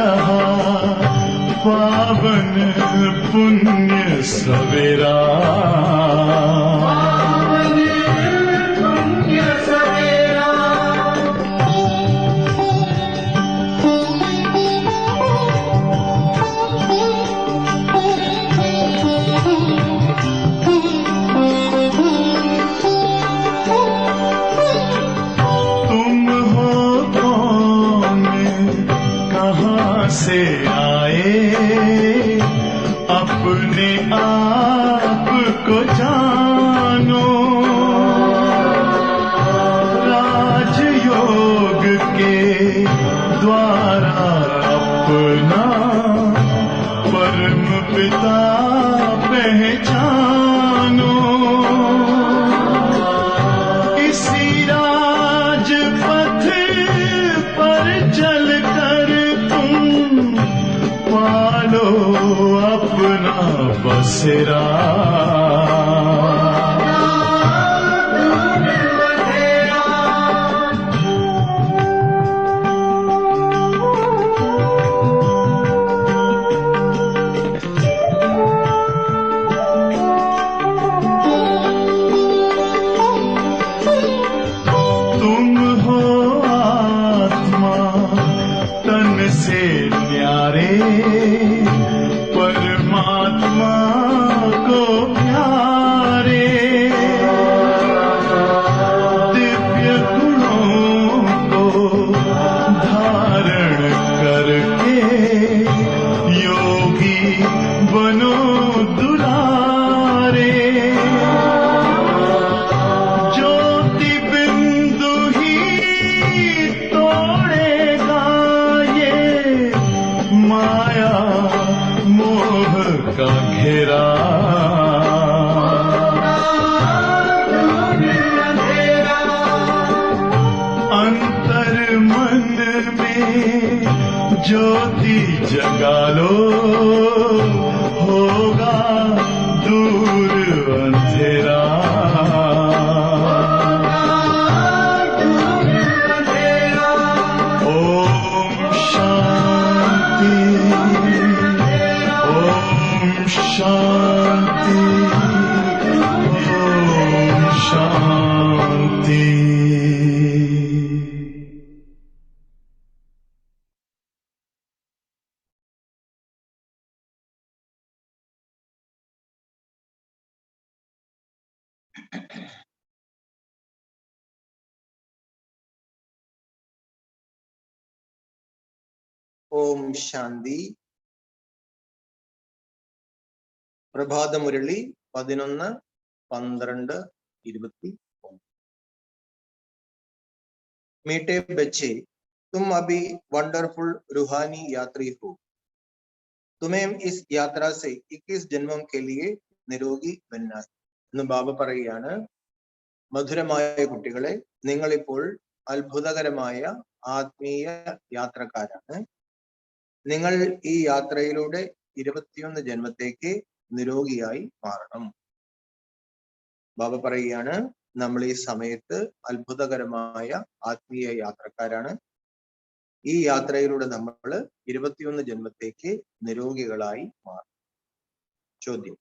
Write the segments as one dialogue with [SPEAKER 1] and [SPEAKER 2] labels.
[SPEAKER 1] रहा पावन पुण्य सवेरा। से आए अपने आप को जानो, राजयोग के द्वारा अपना परम पिता पहचानो। इसी राजपथ पर चलकर पालो अपना बसेरा। तुम हो आत्मा तन से न्यारे, परमात्मा को प्यारे। दिव्य गुणों को धारण करके योगी बनो दुलारे। ज्योति बिंदु ही तोड़ेगा ये माया मोह का घेरा। अंतर मन में ज्योति जगा लो, होगा दूर अंधेरा। ओम शांति, ओम शांति, ओम शांति।
[SPEAKER 2] ഓം ശാന്തി. പ്രഭാത മുരളി 11, 12, 21. मीठे बच्चे, तुम अभी वंडरफुल रूहानी यात्री हो। तुम्हें इस यात्रा से 21 जन्मों के लिए നിരോഗി बनना है എന്ന് ബാബ പറയുകയാണ്. മധുരമായ കുട്ടികളെ, നിങ്ങളിപ്പോൾ അത്ഭുതകരമായ ആത്മീയ യാത്രക്കാരാണ്. നിങ്ങൾ ഈ യാത്രയിലൂടെ 21 ജന്മത്തേക്ക് നിരോഗിയായി മാറണം. ബാബ പറയുകയാണ്, നമ്മൾ ഈ സമയത്ത് അത്ഭുതകരമായ ആത്മീയ യാത്രക്കാരാണ്. ഈ യാത്രയിലൂടെ നമ്മൾ 21 ജന്മത്തേക്ക് നിരോഗികളായി മാറും. ചോദ്യം: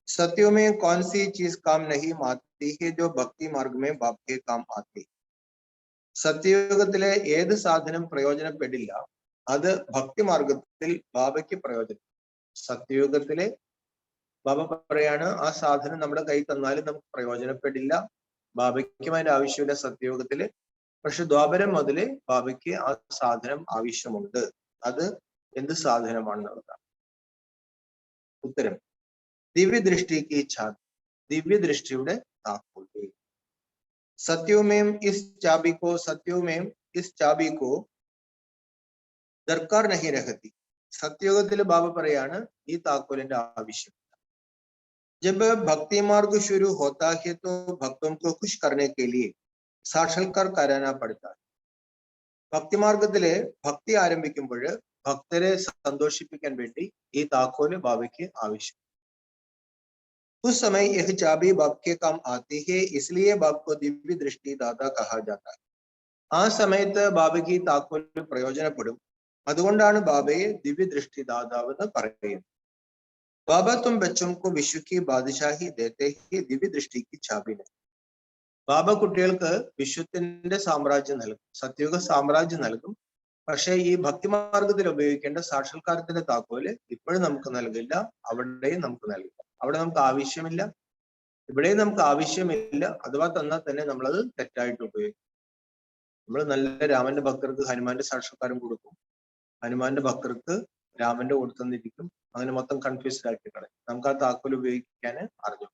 [SPEAKER 2] सत्यों में कौन सी चीज काम नहीं आती है जो भक्ति मार्ग में बाप के काम आती? സത്യയുഗത്തിലെ ഏത് സാധനം പ്രയോജനപ്പെടില്ല, അത് ഭക്തി മാർഗത്തിൽ ബാബയ്ക്ക് പ്രയോജനം. സത്യയുഗത്തിലെ ബാബ പറയാണ്, ആ സാധനം നമ്മുടെ കൈ തന്നാലും നമുക്ക് പ്രയോജനപ്പെടില്ല, ബാബയ്ക്കും അതിന്റെ ആവശ്യമില്ല സത്യയുഗത്തില്. പക്ഷെ ദ്വാപരം മുതല് ബാബയ്ക്ക് ആ സാധനം ആവശ്യമുണ്ട്. അത് എന്ത് സാധനമാണെന്നുള്ളതാണ് ഉത്തരം. ദിവ്യ ദൃഷ്ടിക്ക് ഛാബി, ദിവ്യ ദൃഷ്ടിയുടെ താക്കോൽ. സത്യോമേം ഇസ് ചാബിക്കോ, സത്യോമേം ഇസ് ചാബിക്കോ ദർക്കാർ നഹി രഹത്തി. സത്യയുഗത്തില് ബാബ പറയാണ്, ഈ താക്കോലിന്റെ ആവശ്യമില്ല. जब भक्ति मार्ग शुरू होता है तो भक्तों को खुश करने के लिए साक्षात्कार कराना पड़ता है. ഭക്തിമാർഗത്തിലെ ഭക്തി ആരംഭിക്കുമ്പോൾ ഭക്തരെ സന്തോഷിപ്പിക്കാൻ വേണ്ടി ഈ താക്കോല് ബാബയ്ക്ക് ആവശ്യം. उस समय यह चाबी बाप के काम आती है, इसलिए बाप को दिव्य दृष्टि दाता कहा जाता है. ആ സമയത്ത് ബാബയ്ക്ക് താക്കോല് പ്രയോജനപ്പെടും. അതുകൊണ്ടാണ് ബാബയെ ദിവ്യദൃഷ്ടി ദാതാവ് എന്ന് പറയുന്നത്. ബാബ തും ബച്ചോं को विश्व की बादशाही देते ही दिव्य दृष्टि की चाबी नहीं. ബാബ കുട്ടികൾക്ക് വിശ്വത്തിന്റെ സാമ്രാജ്യം നൽകും, സത്യുഗ സാമ്രാജ്യം നൽകും. പക്ഷേ ഈ ഭക്തിമാർഗത്തിൽ ഉപയോഗിക്കേണ്ട സാക്ഷാത്കാരത്തിന്റെ താക്കോല് ഇപ്പോഴും നമുക്ക് നൽകില്ല, അവിടെയും നമുക്ക് നൽകില്ല. അവിടെ നമുക്ക് ആവശ്യമില്ല, ഇവിടെയും നമുക്ക് ആവശ്യമില്ല. അഥവാ തന്നാൽ തന്നെ നമ്മളത് തെറ്റായിട്ട് ഉപയോഗിക്കും. നമ്മൾ നല്ല രാമന്റെ ഭക്തർക്ക് ഹനുമാന്റെ സാക്ഷാത്കാരം കൊടുക്കും, ഹനുമാന്റെ ഭക്തർക്ക് രാമന്റെ കൊടുത്തെന്നിരിക്കും. അങ്ങനെ മൊത്തം കൺഫ്യൂസ്ഡ് ആക്കി കളയും. നമുക്ക് ആ താക്കോൽ ഉപയോഗിക്കാൻ അറിഞ്ഞു.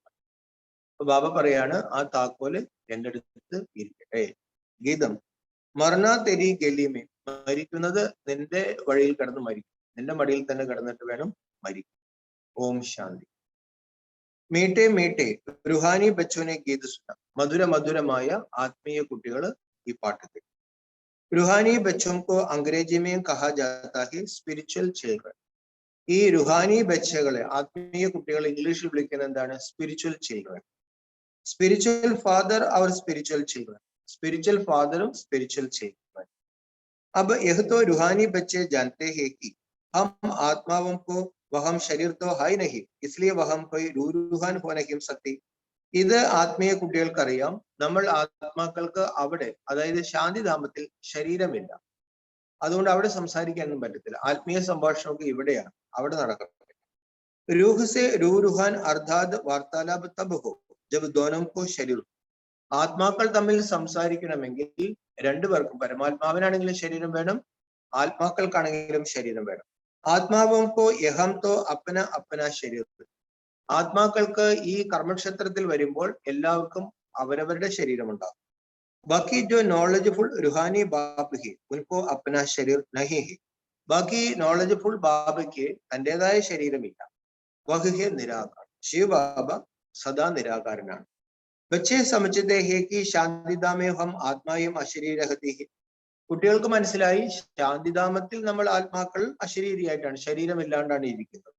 [SPEAKER 2] അപ്പൊ ബാബ പറയാണ്, ആ താക്കോല് എന്റെ അടുത്ത് ഇരിക്കട്ടെ. ഗീതം മരണ തെരി ഗലിമേ, മരിക്കുന്നത് നിന്റെ വഴിയിൽ കിടന്ന് മരിക്കും, നിന്റെ മടിയിൽ തന്നെ കിടന്നിട്ട് വേണം മരിക്കും. ഓം ശാന്തി. മീട്ടെ മീട്ടെ റുഹാനി ബച്ചോനെ ഗീത സുന, മധുര മധുരമായ ആത്മീയ കുട്ടികൾ ഈ പാട്ട് കേട്ടു. റുഹാനി ബച്ചോं को अंग्रेजी में कहा जाता है स्पिरिचुअल चिल्ड्रन. ഈ റുഹാനി ബച്ചകളെ, ആത്മീയ കുട്ടികളെ ഇംഗ്ലീഷിൽ വിളിക്കുന്നത് എന്താണ്? Spiritual children. സ്പിരിച്വൽ ഫാദർ और spiritual children, spiritual father spiritual children. अब यह तो रूहानी बच्चे जानते हैं कि हम आत्माओं को वह हम शरीर तो है ही नहीं, इसलिए वह हम कोई रूहान हो नहीं सकती. ഇത് ആത്മീയ കുട്ടികൾക്കറിയാം, നമ്മൾ ആത്മാക്കൾക്ക് അവിടെ, അതായത് ശാന്തിധാമത്തിൽ ശരീരമില്ല, അതുകൊണ്ട് അവിടെ സംസാരിക്കാനൊന്നും പറ്റത്തില്ല. ആത്മീയ സംഭാഷണമൊക്കെ ഇവിടെയാണ്, അവിടെ നടക്കുന്നത്. रूह से रूहान अर्थात वार्तालाप तब हो जब दोनों को शरीर. ആത്മാക്കൾ തമ്മിൽ സംസാരിക്കണമെങ്കിൽ രണ്ടുപേർക്കും, പരമാത്മാവിനാണെങ്കിലും ശരീരം വേണം, ആത്മാക്കൾക്കാണെങ്കിലും ശരീരം വേണം. ആത്മാവോं को यहम तो अपना अपना शरीर. ആത്മാക്കൾക്ക് ഈ കർമ്മക്ഷേത്രത്തിൽ വരുമ്പോൾ എല്ലാവർക്കും അവരവരുടെ ശരീരമുണ്ടാകും. ബാക്കി जो नॉलेजफुल रूहानी बाप है उनको अपना शरीर नहीं है. ബാക്കി നോളജഫുൾ ബാബയ്ക്ക് തൻ്റെതായ ശരീരമില്ല. വഹ് ഹെ നിരാകാർ. ശിവ ബാബ സദാ നിരാകാരനാണ്. ബച്ചേ സമਝते हैं कि ശാന്തിധാമേ ഹം ആത്മായും അശരീരഹതി. കുട്ടികൾക്ക് മനസ്സിലായി, ശാന്തിധാമത്തിൽ നമ്മൾ ആത്മാക്കൾ അശരീരിയായിട്ടാണ്, ശരീരമില്ലാണ്ടാണ് ഇരിക്കുന്നത്.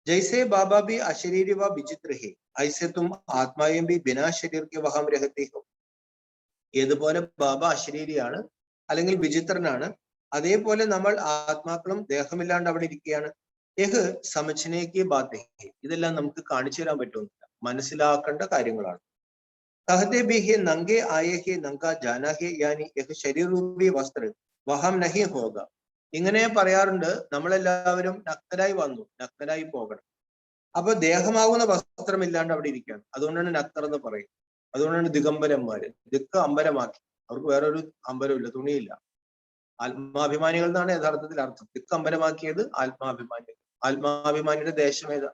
[SPEAKER 2] जैसे बाबा भी अशरीरी व विचित्र है, ऐसे तुम आत्माएं भी बिना शरीर के वहां रहते हो. ഏതുപോലെ ബാബ അശരീരിയാണ് അല്ലെങ്കിൽ വിചിത്രനാണ്, അതേപോലെ നമ്മൾ ആത്മാക്കളും ദേഹമില്ലാണ്ട് അവിടെ ഇരിക്കുകയാണ്. യഹ് സമജ്നേക്ക് ബാത്ത് ഹെ. ഇതെല്ലാം നമുക്ക് കാണിച്ചു തരാൻ പറ്റുന്നില്ല, മനസ്സിലാക്കേണ്ട കാര്യങ്ങളാണ്. कहते भी है नंगे आए है नंगा जाना है, यानी एक शरीर रूपी वस्त्र वहम नहीं होगा. ഇങ്ങനെ പറയാറുണ്ട്, നമ്മളെല്ലാവരും നഗ്നരായി വന്നു, നഗ്നരായി പോകണം. അപ്പൊ ദേഹമാവുന്ന വസ്ത്രമില്ലാണ്ട് അവിടെ ഇരിക്കുകയാണ്, അതുകൊണ്ടാണ് നഗ്നർ എന്ന് പറയും. അതുകൊണ്ടാണ് ദിഗംബരന്മാര്, ദിക്ക് അമ്പരമാക്കി, അവർക്ക് വേറൊരു അമ്പരമില്ല, തുണിയില്ല. ആത്മാഭിമാനികൾ എന്നാണ് യഥാർത്ഥത്തിൽ അർത്ഥം. ദിക്ക് അമ്പരമാക്കിയത് ആത്മാഭിമാനികൾ. ആത്മാഭിമാനിയുടെ ദേശം ഏതാ?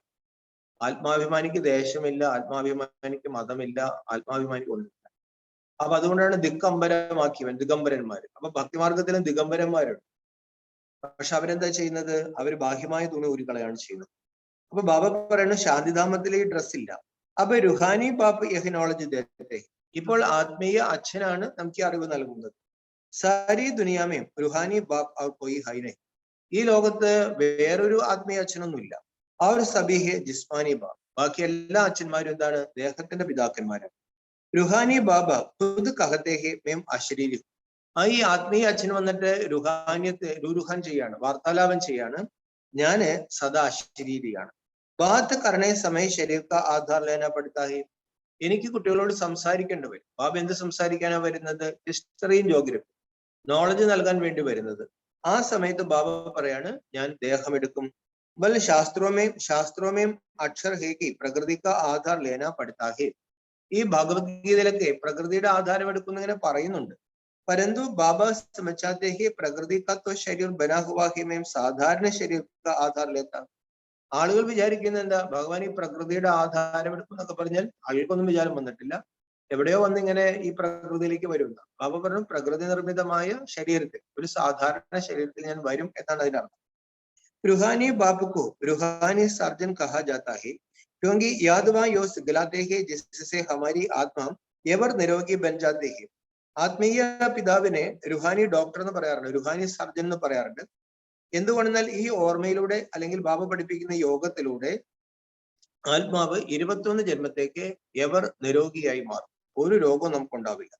[SPEAKER 2] ആത്മാഭിമാനിക്ക് ദേശമില്ല, ആത്മാഭിമാനിക്ക് മതമില്ല, ആത്മാഭിമാനിക്ക് ഒന്നുമില്ല. അപ്പൊ അതുകൊണ്ടാണ് ദിക്കമ്പരമാക്കിയവൻ, ദിഗംബരന്മാര്. അപ്പൊ ഭക്തിമാർഗത്തിലും ദിഗംബരന്മാരുണ്ട്. പക്ഷെ അവരെന്താ ചെയ്യുന്നത്? അവർ ബാഹ്യമായ തുണി ഊരിക്കളയാണ് ചെയ്യുന്നത്. അപ്പൊ ബാബ പറയുന്നത് ശാന്തിധാമത്തിൽ ഈ ഡ്രസ് ഇല്ല. അപ്പൊ റുഹാനി ബാപ്പ് യഹ് നോളജ് ദേത്തെ. ഇപ്പോൾ ആത്മീയ അച്ഛനാണ് നമുക്ക് ഈ അറിവ് നൽകുന്നത്. സാരി ദുനിയാമേം റുഹാനി ബാപ്പ് അവർ പോയി ഹൈനെ. ഈ ലോകത്ത് വേറൊരു ആത്മീയ അച്ഛനൊന്നുമില്ല. ആ ഒരു സബീഹെ ജിസ്മാനി ബാബ്. ബാക്കി എല്ലാ അച്ഛന്മാരും എന്താണ്? ദേഹത്തിന്റെ പിതാക്കന്മാരാണ്. റുഹാനി ബാബ ഖുദ് കഹത്തെ ഹെ മേം അശരീരി. ഈ ആത്മീയ അച്ഛൻ വന്നിട്ട് റുഹാൻ ചെയ്യാണ്, വാർത്താലാപം ചെയ്യാണ്, ഞാന് സദാ അശരീരിയാണ്. ബാത്ത് കരണേ സമയ ശരീർ കാ ആധാർ ലേന പഠിത്താ ഹെ. എനിക്ക് കുട്ടികളോട് സംസാരിക്കേണ്ടി വരും. ബാബ എന്ത് സംസാരിക്കാനാ വരുന്നത്? ഹിസ്റ്ററിയും ജോഗ്രഫി, നോളജ് നൽകാൻ വേണ്ടി വരുന്നത്. ആ സമയത്ത് ബാബ പറയാണ്, ഞാൻ ദേഹമെടുക്കും. ബൽ ശാസ്ത്രോമേം അക്ഷർ ഹേ കി പ്രകൃതി കാ ആധാർ ലേന പഠിത്താ ഹെ. ഈ ഭഗവത്ഗീതയിലൊക്കെ പ്രകൃതിയുടെ ആധാരം എടുക്കുന്നങ്ങനെ പറയുന്നുണ്ട്. परंतु बाबा समझाते हैं प्रकृति का तो शरीर बना हुआ है, मैं സാധാരണ ശരീർ का ആധാർ लेता. ആളുകൾ വിചാരിക്കുന്നത് എന്താ? ഭഗവാൻ ഈ പ്രകൃതിയുടെ ആധാരം എടുക്കുന്നൊക്കെ പറഞ്ഞാൽ ആളുകൾക്കൊന്നും വിചാരം വന്നിട്ടില്ല, എവിടെയോ വന്നിങ്ങനെ ഈ പ്രകൃതിയിലേക്ക് വരുന്ന. ബാബ പറഞ്ഞു, പ്രകൃതി നിർമ്മിതമായ ശരീരത്തിൽ, ഒരു സാധാരണ ശരീരത്തിൽ ഞാൻ വരും എന്നാണ് അതിനർത്ഥം. रूहानी बाप को रूहानी सर्जन कहा जाता है क्योंकि यादवा यो सिखलाते हैं जिससे हमारी आत्मा एवर निरोगी बन जाती है. ആത്മീയ പിതാവിനെ റുഹാനി ഡോക്ടർ എന്ന് പറയാറുണ്ട്, റുഹാനി സർജൻ എന്ന് പറയാറുണ്ട്. എന്തുകൊണ്ടെന്നാൽ ഈ ഓർമ്മയിലൂടെ അല്ലെങ്കിൽ ബാബ പഠിപ്പിക്കുന്ന യോഗത്തിലൂടെ ആത്മാവ് 21 ജന്മത്തേക്ക് എവർ നിരോഗിയായി മാറും. ഒരു രോഗവും നമുക്കുണ്ടാവില്ല.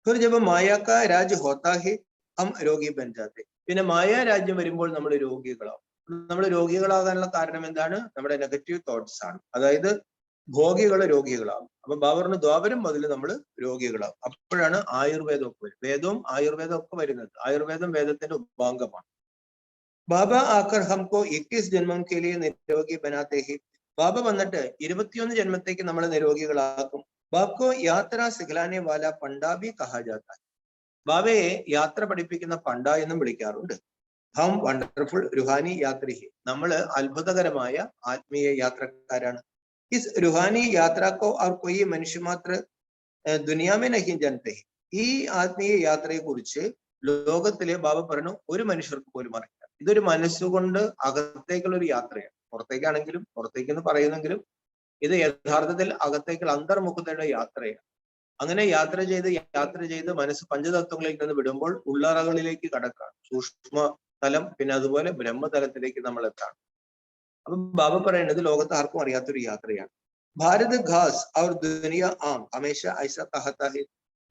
[SPEAKER 2] फिर जब माया का राज होता है हम रोगी बन जाते. പിന്നെ മായാ രാജ്യം വരുമ്പോൾ നമ്മൾ രോഗികളാവും. നമ്മൾ രോഗികളാകാനുള്ള കാരണം എന്താണ്? നമ്മുടെ നെഗറ്റീവ് തോട്ട്സ് ആണ്. അതായത് ഭോഗികള് രോഗികളാവും. അപ്പൊ ബാബറിന് ദ്വാപരം മുതൽ നമ്മൾ രോഗികളാവും. അപ്പോഴാണ് ആയുർവേദം ഒക്കെ വരും. വേദവും ആയുർവേദം ഒക്കെ വരുന്നത്. ആയുർവേദം വേദത്തിന്റെ ഉപാംഗമാണ്. ബാബ ആക്കർ ഹംകോ 21 ജന്മം കെ ലിയെ നിരോഗി ബനാത്തെ ഹി. ബാബ വന്നിട്ട് 21 ജന്മത്തേക്ക് നമ്മളെ നിരോഗികളാക്കും. ബാബ്കോ യാത്ര സിഖലാനെ വാല പണ്ടാ ഭി കഹാ ജാതാ ഹൈ. ബാബയെ യാത്ര പഠിപ്പിക്കുന്ന പണ്ട എന്നും വിളിക്കാറുണ്ട്. ഹം വണ്ടർഫുൾ റുഹാനി യാത്രി ഹി. നമ്മള് അത്ഭുതകരമായ ആത്മീയ യാത്രക്കാരാണ്. ഇസ് റുഹാനി യാത്രക്കോ അവർ കൊയ്യ് മനുഷ്യ മാത്ര ദുനിയാമേ നഹീം ജനത്തെ ഹി. ഈ ആത്മീയ യാത്രയെ കുറിച്ച് ലോകത്തിലെ ബാബ പറഞ്ഞു ഒരു മനുഷ്യർക്ക് പോലും അറിയില്ല. ഇതൊരു മനസ്സുകൊണ്ട് അകത്തേക്കുള്ള ഒരു യാത്രയാണ്. പുറത്തേക്കാണെങ്കിലും പുറത്തേക്കെന്ന് പറയുന്നെങ്കിലും ഇത് യഥാർത്ഥത്തിൽ അകത്തേക്കുള്ള അന്തർമുഖതയുടെ യാത്രയാണ്. അങ്ങനെ യാത്ര ചെയ്ത് മനസ്സ് പഞ്ചതത്വങ്ങളിൽ നിന്ന് വിടുമ്പോൾ ഉള്ളറകളിലേക്ക് കടക്കാം. സൂക്ഷ്മ തലം, പിന്നെ അതുപോലെ ബ്രഹ്മതലത്തിലേക്ക് നമ്മൾ എത്താം. അപ്പൊ ബാബ പറയുന്നത് ലോകത്ത് ആർക്കും അറിയാത്തൊരു യാത്രയാണ്. ഭാരത് ഘാസ് അവർ ദുനിയ ആം ഹമേശ ഐസ കഹത്താ ഹൈ.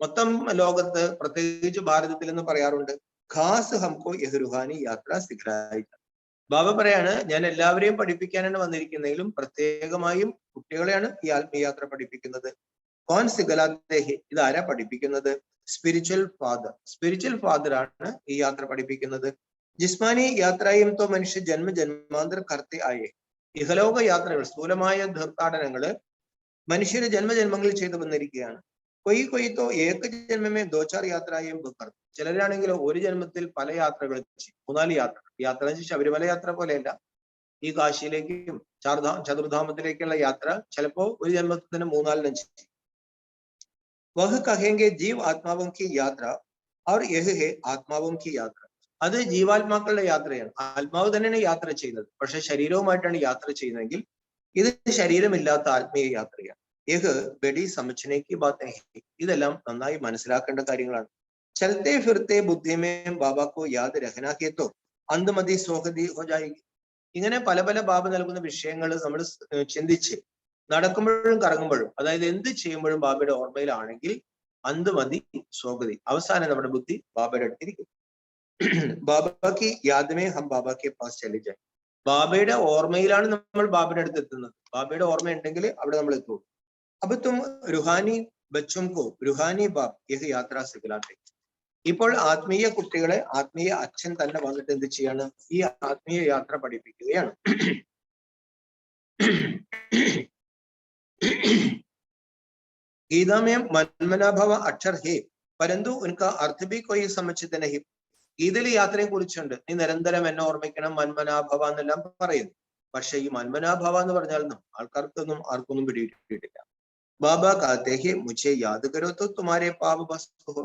[SPEAKER 2] മൊത്തം ലോകത്ത് പ്രത്യേകിച്ച് ഭാരതത്തിൽ എന്ന് പറയാറുണ്ട് ഖാസ് ഹംകോ യഹ് റുഹാനി യാത്ര സിഖലായി. ബാബ പറയാണ് ഞാൻ എല്ലാവരെയും പഠിപ്പിക്കാനാണ് വന്നിരിക്കുന്നതെങ്കിലും പ്രത്യേകമായും കുട്ടികളെയാണ് ഈ ആത്മീയാത്ര പഠിപ്പിക്കുന്നത്. കോൻ സിഖലാത്തെ ഹി. ഇത് ആരാ പഠിപ്പിക്കുന്നത്? Spiritual father. സ്പിരിച്വൽ ഫാദർ ആണ് ഈ യാത്ര പഠിപ്പിക്കുന്നത്. ജിസ്മാനി യാത്രയും തോ മനുഷ്യ ജന്മ ജന്മാന്തര കർത്തി ആയേ. ഇഹലോക യാത്രകൾ, സ്ഥൂലമായ തീർത്ഥാടനങ്ങള് മനുഷ്യര് ജന്മജന്മങ്ങളിൽ ചെയ്തു വന്നിരിക്കുകയാണ്. കൊയ് തോ ഏക ജന്മമേ ദോചാർ യാത്രയും ബുക്കർ. ചിലരാണെങ്കിലോ ഒരു ജന്മത്തിൽ പല യാത്രകൾ ചെയ്യും. 3-4 യാത്ര എന്ന് വെച്ചാൽ ശബരിമല യാത്ര പോലെയല്ല. ഈ കാശിയിലേക്കും ചതുർധാമത്തിലേക്കുള്ള യാത്ര ചിലപ്പോ ഒരു ജന്മത്തിന് 3-4 ചെയ്യും. വഹ് കഹേങ്കെ ജീവ് ആത്മാവും കി യാത്ര അവർ യഹ് ഹെ ആത്മാവും കി യാത്ര. അത് ജീവാത്മാക്കളുടെ യാത്രയാണ്. ആത്മാവ് തന്നെയാണ് യാത്ര ചെയ്യുന്നത്. പക്ഷെ ശരീരവുമായിട്ടാണ് യാത്ര ചെയ്യുന്നതെങ്കിൽ ഇത് ശരീരമില്ലാത്ത ആത്മീയ യാത്രയാണ്. യഹ് ബഡി സമച്ചനേക്ക് ബാത്തേ ഹൈ. ഇതെല്ലാം നന്നായി മനസ്സിലാക്കേണ്ട കാര്യങ്ങളാണ്. ചലത്തെ ഫിർത്തെ ബുദ്ധിമേ ബാബാക്കോ യാദ് രഹനാക്കിയത്തോ അന്ത്മതി സോഹദി ഹോ ജായേഗി. ഇങ്ങനെ പല പല ബാബ നൽകുന്ന വിഷയങ്ങൾ നമ്മൾ ചിന്തിച്ച് നടക്കുമ്പോഴും കറങ്ങുമ്പോഴും, അതായത് എന്ത് ചെയ്യുമ്പോഴും ബാബയുടെ ഓർമ്മയിലാണെങ്കിൽ അന്ത്മതി സ്വാഗതി, അവസാനം നമ്മുടെ ബുദ്ധി ബാബയുടെ അടുത്തിരിക്കും. ബാബാക്ക് യാദ്മേ ഹം ബാബാക്കെ പാസ് ചലേ ജായേ. ബാബയുടെ ഓർമ്മയിലാണ് നമ്മൾ ബാബയുടെ അടുത്ത് എത്തുന്നത്. ബാബയുടെ ഓർമ്മ ഉണ്ടെങ്കിൽ അവിടെ നമ്മൾ എത്തുള്ളൂ. അപ്പൊ തും റുഹാനി ബച്ചുംകോ റുഹാനി ബാബ് യഹ് യാത്ര സിഖലാത്തെ. ഇപ്പോൾ ആത്മീയ കുട്ടികളെ ആത്മീയ അച്ഛൻ തന്നെ വന്നിട്ട് എന്ത് ചെയ്യാണ്? ഈ ആത്മീയ യാത്ര പഠിപ്പിക്കുകയാണ്. गीता में मनमना भव अक्षर है परंतु उनका अर्थ भी कोई समझते नहीं. ഗീതയിലെ യാത്രയെ കുറിച്ചുണ്ട്. നീ നിരന്തരം എന്നെ ഓർമ്മിക്കണം, മന്മനാഭവ എന്നെല്ലാം പറയുന്നു. പക്ഷെ ഈ മന്മനാഭവ എന്ന് പറഞ്ഞാലൊന്നും ആർക്കൊന്നും പിടിയിട്ടിട്ടില്ല. ബാബ കാത്തെ ഹി മുझे യാദ് കരോ തോ തുമാരെ പാപ ഭസ്മ ഹോ.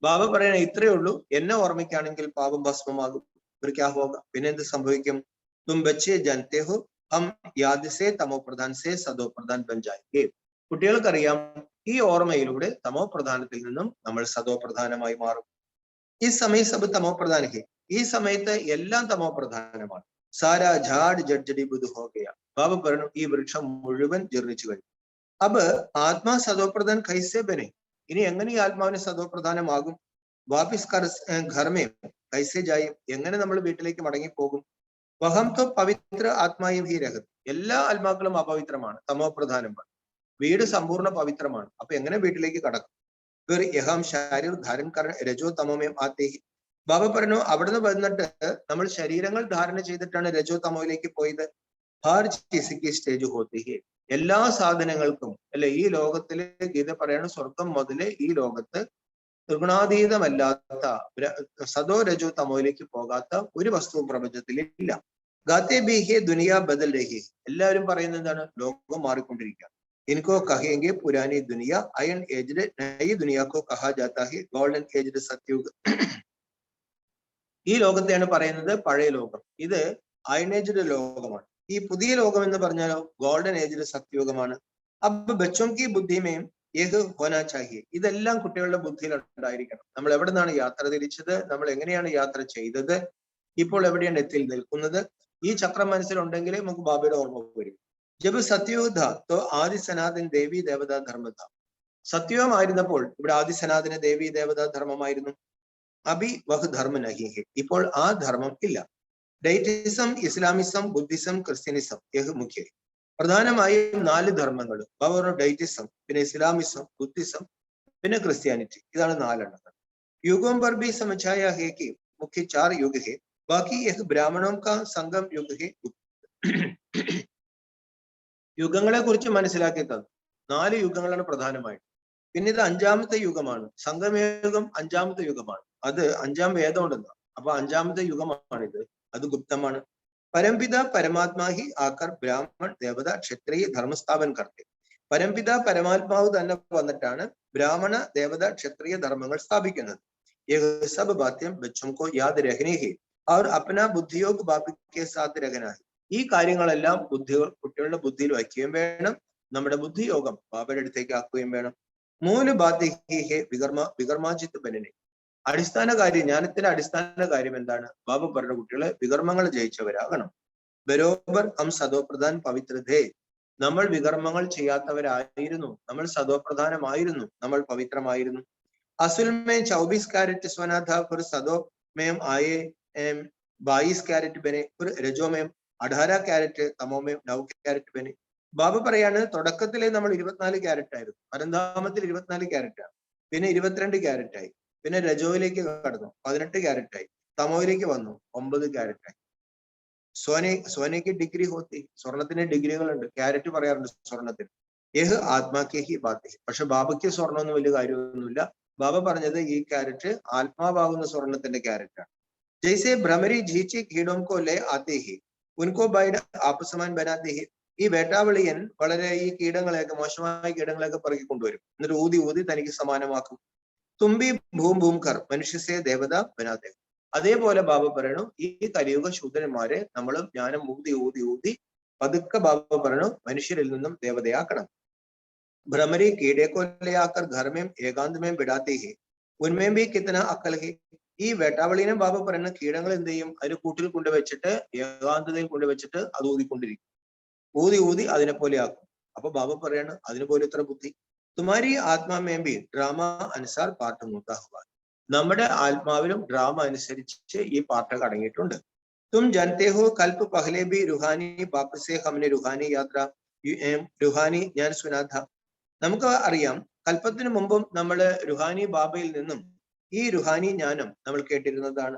[SPEAKER 2] ബാബ പറയണ ഇത്രയേ ഉള്ളൂ, എന്നെ ഓർമ്മിക്കുകയാണെങ്കിൽ പാപം ഭസ്മമാകും. फिर क्या होगा? പിന്നെ എന്ത് സംഭവിക്കും? തും ബച്ചേ ജാനത്തെ ഹോ ഹം യാദ് സേ തമോ പ്രധാൻ സേ സദോ പ്രധാൻ ബൻ ജായേംഗെ. കുട്ടികൾക്കറിയാം ഈ ഓർമ്മയിലൂടെ തമോ പ്രധാനത്തിൽ നിന്നും നമ്മൾ സദോ പ്രധാനമായി മാറും. ഈ സമയം സബ് തമോ പ്രധാന ഹെ. ഈ സമയത്ത് എല്ലാം തമോ പ്രധാനമാണ്. സാരാ ഝാഡ് ജഡ്ജഡി ബുദ്ധ ഹോ ഗയ. ബാബ പറഞ്ഞു ഈ വൃക്ഷം മുഴുവൻ ജീർണിച്ചു കഴിഞ്ഞു. അബ് ആത്മാ സദോപ്രധാൻ കൈസേ ബനെ. ഇനി എങ്ങനെ ഈ ആത്മാവിന് സദോപ്രധാനമാകും? വാപിസ് ഘർമേ കൈസേ ജായും. എങ്ങനെ നമ്മൾ വീട്ടിലേക്ക് മടങ്ങിപ്പോകും? വഹം തോ പവിത്ര ആത്മായും ഹി രഹത്. എല്ലാ ആത്മാക്കളും അപവിത്രമാണ്, തമോ പ്രധാനമാണ്. വീട് സമ്പൂർണ്ണ പവിത്രമാണ്. അപ്പൊ എങ്ങനെ വീട്ടിലേക്ക് കടക്കും? फिर यहां ശരീർ ധാരൺ കർണ രജോ തമോമേ ആത്തെ ഹി. ബാബ പറഞ്ഞു അവിടുന്ന് വന്നിട്ട് നമ്മൾ ശരീരങ്ങൾ ധാരണ ചെയ്തിട്ടാണ് രജോ തമോയിലേക്ക് പോയത്. ഹർ ചീസ് കി സ്റ്റേജ് ഹോത്തി ഹി. എല്ലാ സാധനങ്ങൾക്കും അല്ലെ ഈ ലോകത്തിലെ ഗീത പറയാണ്, സ്വർഗം മുതലേ ഈ ലോകത്ത് ത്രിഗുണാതീതമല്ലാത്ത സദോ രജോ തമോയിലേക്ക് പോകാത്ത ഒരു വസ്തുവും പ്രപഞ്ചത്തിൽ ഇല്ല. ഗാത്തെ ബി ഹെ ദുനിയ ബദൽ രഹി. എല്ലാവരും പറയുന്നത് എന്താണ്? ലോകം മാറിക്കൊണ്ടിരിക്കുക. इनको कहेंगे पुरानी दुनिया, आयरन एज्ड. नई दुनिया को कहा जाता है गोल्डन एज्ड सतयुग. ഈ ലോകത്തെയാണ് പറയുന്നത് പഴയ ലോകം. ഇത് അയൺ ഏജ്ഡ് ലോകമാണ്. ഈ പുതിയ ലോകം എന്ന് പറഞ്ഞാലോ ഗോൾഡൻ ഏജ്ഡ് സത്യുഗമാണ്. അപ്പൊ ബച്ചോം കി ബുദ്ധിമേം യഹ് ഹോനാ ചാഹിയെ. ഇതെല്ലാം കുട്ടികളുടെ ബുദ്ധിയിൽ ഉണ്ടായിരിക്കണം. നമ്മൾ എവിടെ നിന്നാണ് യാത്ര തിരിച്ചത്? നമ്മൾ എങ്ങനെയാണ് യാത്ര ചെയ്തത്? ഇപ്പോൾ എവിടെയാണ് എത്തി നിൽക്കുന്നത്? ഈ ചക്രം മനസ്സിലുണ്ടെങ്കിലേ നമുക്ക് ബാബയുടെ ഓർമ്മ വരും. ജബ് സത്യയുഗ് ഥാ തോ ആദി സനാതൻ ദേവി ദേവതാ ധർമ്മ ഥാ. സത്യയുഗമായിരുന്നപ്പോൾ ഇവിടെ ആദി സനാതന ദേവി ദേവതാ ധർമ്മമായിരുന്നു. अभी वह धर्म नहीं है, ഇപ്പോൾ ആ ധർമ്മം ഇല്ല. ഡൈറ്റിസം, ഇസ്ലാമിസം, ബുദ്ധിസം, ക്രിസ്ത്യനിസം യഹ് മുഖ്യ. പ്രധാനമായും 4 ധർമ്മങ്ങൾ. അവർ ഡൈറ്റിസം, പിന്നെ ഇസ്ലാമിസം, ബുദ്ധിസം, പിന്നെ ക്രിസ്ത്യാനിറ്റി. ഇതാണ് 4 എണ്ണങ്ങൾ. युगों पर भी समझाया है कि मुख्य 4 युग है, बाकी यह ब्राह्मणों का संगम युग है. യുഗങ്ങളെ കുറിച്ച് മനസ്സിലാക്കി തന്നു. 4 യുഗങ്ങളാണ് പ്രധാനമായിട്ട്. പിന്നെ ഇത് 5ാമത്തെ യുഗമാണ്. സംഗമയുഗം 5ാമത്തെ യുഗമാണ്. അത് 5ാം വേദം ഉണ്ടെന്നാണ്. അപ്പൊ 5ാമത്തെ യുഗമാണിത്. അത് ഗുപ്തമാണ്. परमपिता परमात्मा ही आकर ब्राह्मण देवता क्षत्रिय धर्म स्थापन करते. परमपिता परमात्माവ് തന്നെ വന്നിട്ടാണ് ബ്രാഹ്മണ ദേവത ക്ഷത്രിയ ധർമ്മങ്ങൾ സ്ഥാപിക്കുന്നത്. ये सब बातें बच्चों को याद रखनी है और अपना बुद्धियोग बाप के साथ रखना है. ഈ കാര്യങ്ങളെല്ലാം കുട്ടികളുടെ ബുദ്ധിയിൽ വയ്ക്കുകയും വേണം. നമ്മുടെ ബുദ്ധിയോഗം ബാബയുടെ അടുത്തേക്ക് ആക്കുകയും വേണം. 3 ബാത്ത് ഹി വികർമാജിത്ത് ബനനെ. അടിസ്ഥാന കാര്യം, ജ്ഞാനത്തിന്റെ അടിസ്ഥാന കാര്യം എന്താണ്? ബാബു പറഞ്ഞ കുട്ടികളെ വികർമ്മങ്ങൾ ജയിച്ചവരാകണം. ബരോബർ ഹം സദോപ്രധാൻ പവിത്രതേ. നമ്മൾ വികർമ്മങ്ങൾ ചെയ്യാത്തവരായിരുന്നു, നമ്മൾ സദോപ്രധാനമായിരുന്നു, നമ്മൾ പവിത്രമായിരുന്നു. അസുൽമേ 24 कैरेट सोना था, फिर सदो में आए 22 कैरेट बने, फिर रजो में 18 कैरेट, तमो में 9 कैरेट बने. ബാബ പറയാണ്, തുടക്കത്തിലെ നമ്മൾ 24 ക്യാരറ്റ് ആയിരുന്നു, പരന്താമത്തിൽ 24 ക്യാരറ്റ് ആണ്, പിന്നെ 22 ക്യാരറ്റ് ആയി, പിന്നെ രജോയിലേക്ക് കടന്നു 18 ക്യാരറ്റ് ആയി, തമോയിലേക്ക് വന്നു 9 ക്യാരറ്റ് ആയി. സോനയ്ക്ക് ഡിഗ്രി ഹോത്തി, സ്വർണത്തിന് ഡിഗ്രികളുണ്ട്, ക്യാരറ്റ് പറയാറുണ്ട് സ്വർണത്തിന്. യഹ് ആത്മാക്ക് ഹി ബാത്ത്. പക്ഷെ ബാബയ്ക്ക് സ്വർണ്ണമൊന്നും വലിയ കാര്യമൊന്നുമില്ല. ബാബ പറഞ്ഞത് ഈ ക്യാരറ്റ് ആത്മാവാകുന്ന സ്വർണത്തിന്റെ ക്യാരറ്റാണ്. ജയ്സെ ഭ്രമരി ജീച്ചി കീടോം കോ ലേ ആത്തെ ഹി ഉൻകോ ബൈഡ് ആപസമാൻ ബനാത്തെ ഹി. ഈ വേട്ടാവളിയൻ വളരെ ഈ കീടങ്ങളെയൊക്കെ, മോശമായ കീടങ്ങളെയൊക്കെ പറക്കി കൊണ്ടുവരും, എന്നിട്ട് ഊതി ഊതി തനിക്ക് സമാനമാക്കും. തുമ്പി ഭൂം ഭൂം കർ മനുഷ്യസേ ദേവത ബനാത്തെ. അതേപോലെ ബാബ പറയണു, ഈ കലിയുഗ ശൂദ്രന്മാരെ നമ്മൾ ജ്ഞാനം ഊതി ഊതി ഊതി പതുക്കെ ബാബ പറയണു മനുഷ്യരിൽ നിന്നും ദേവതയാക്കണം. ഭ്രമരി कीड़े को ले आकर घर में एकांत में बिठाते हैं, उनमें भी कितना अक्ल है. ഈ വേട്ടാവളിനെ ബാബ പറയുന്ന കീടങ്ങൾ എന്ത് ചെയ്യും? അതിന് കൂട്ടിൽ കൊണ്ടുവച്ചിട്ട് ഏകാന്തതയിൽ കൊണ്ടുവച്ചിട്ട് അത് ഊതിക്കൊണ്ടിരിക്കും, ഊതി ഊതി അതിനെ പോലെ ആക്കും. അപ്പൊ ബാബ പറയാണ്, അതിന് പോലെ ഇത്ര ബുദ്ധി. തുമാരി ആത്മാമേം ബി ഡ്രാമ അനുസാർ പാർട്ട് മൂത്ത ഹുവ. നമ്മുടെ ആത്മാവിലും ഡ്രാമ അനുസരിച്ച് ഈ പാർട്ട് അടങ്ങിയിട്ടുണ്ട്. തും ജനത്തെ ഹോ കൽപ്പ് പഹലെ ബി റുഹാനി ബാപ് സെ ഹംനെ റുഹാനി യാത്ര റുഹാനി ഞാൻ സുനാഥ. നമുക്ക് അറിയാം, കൽപ്പത്തിന് മുമ്പും നമ്മൾ റുഹാനി ബാബയിൽ നിന്നും ഈ റുഹാനി ജ്ഞാനം നമ്മൾ കേട്ടിരുന്നതാണ്.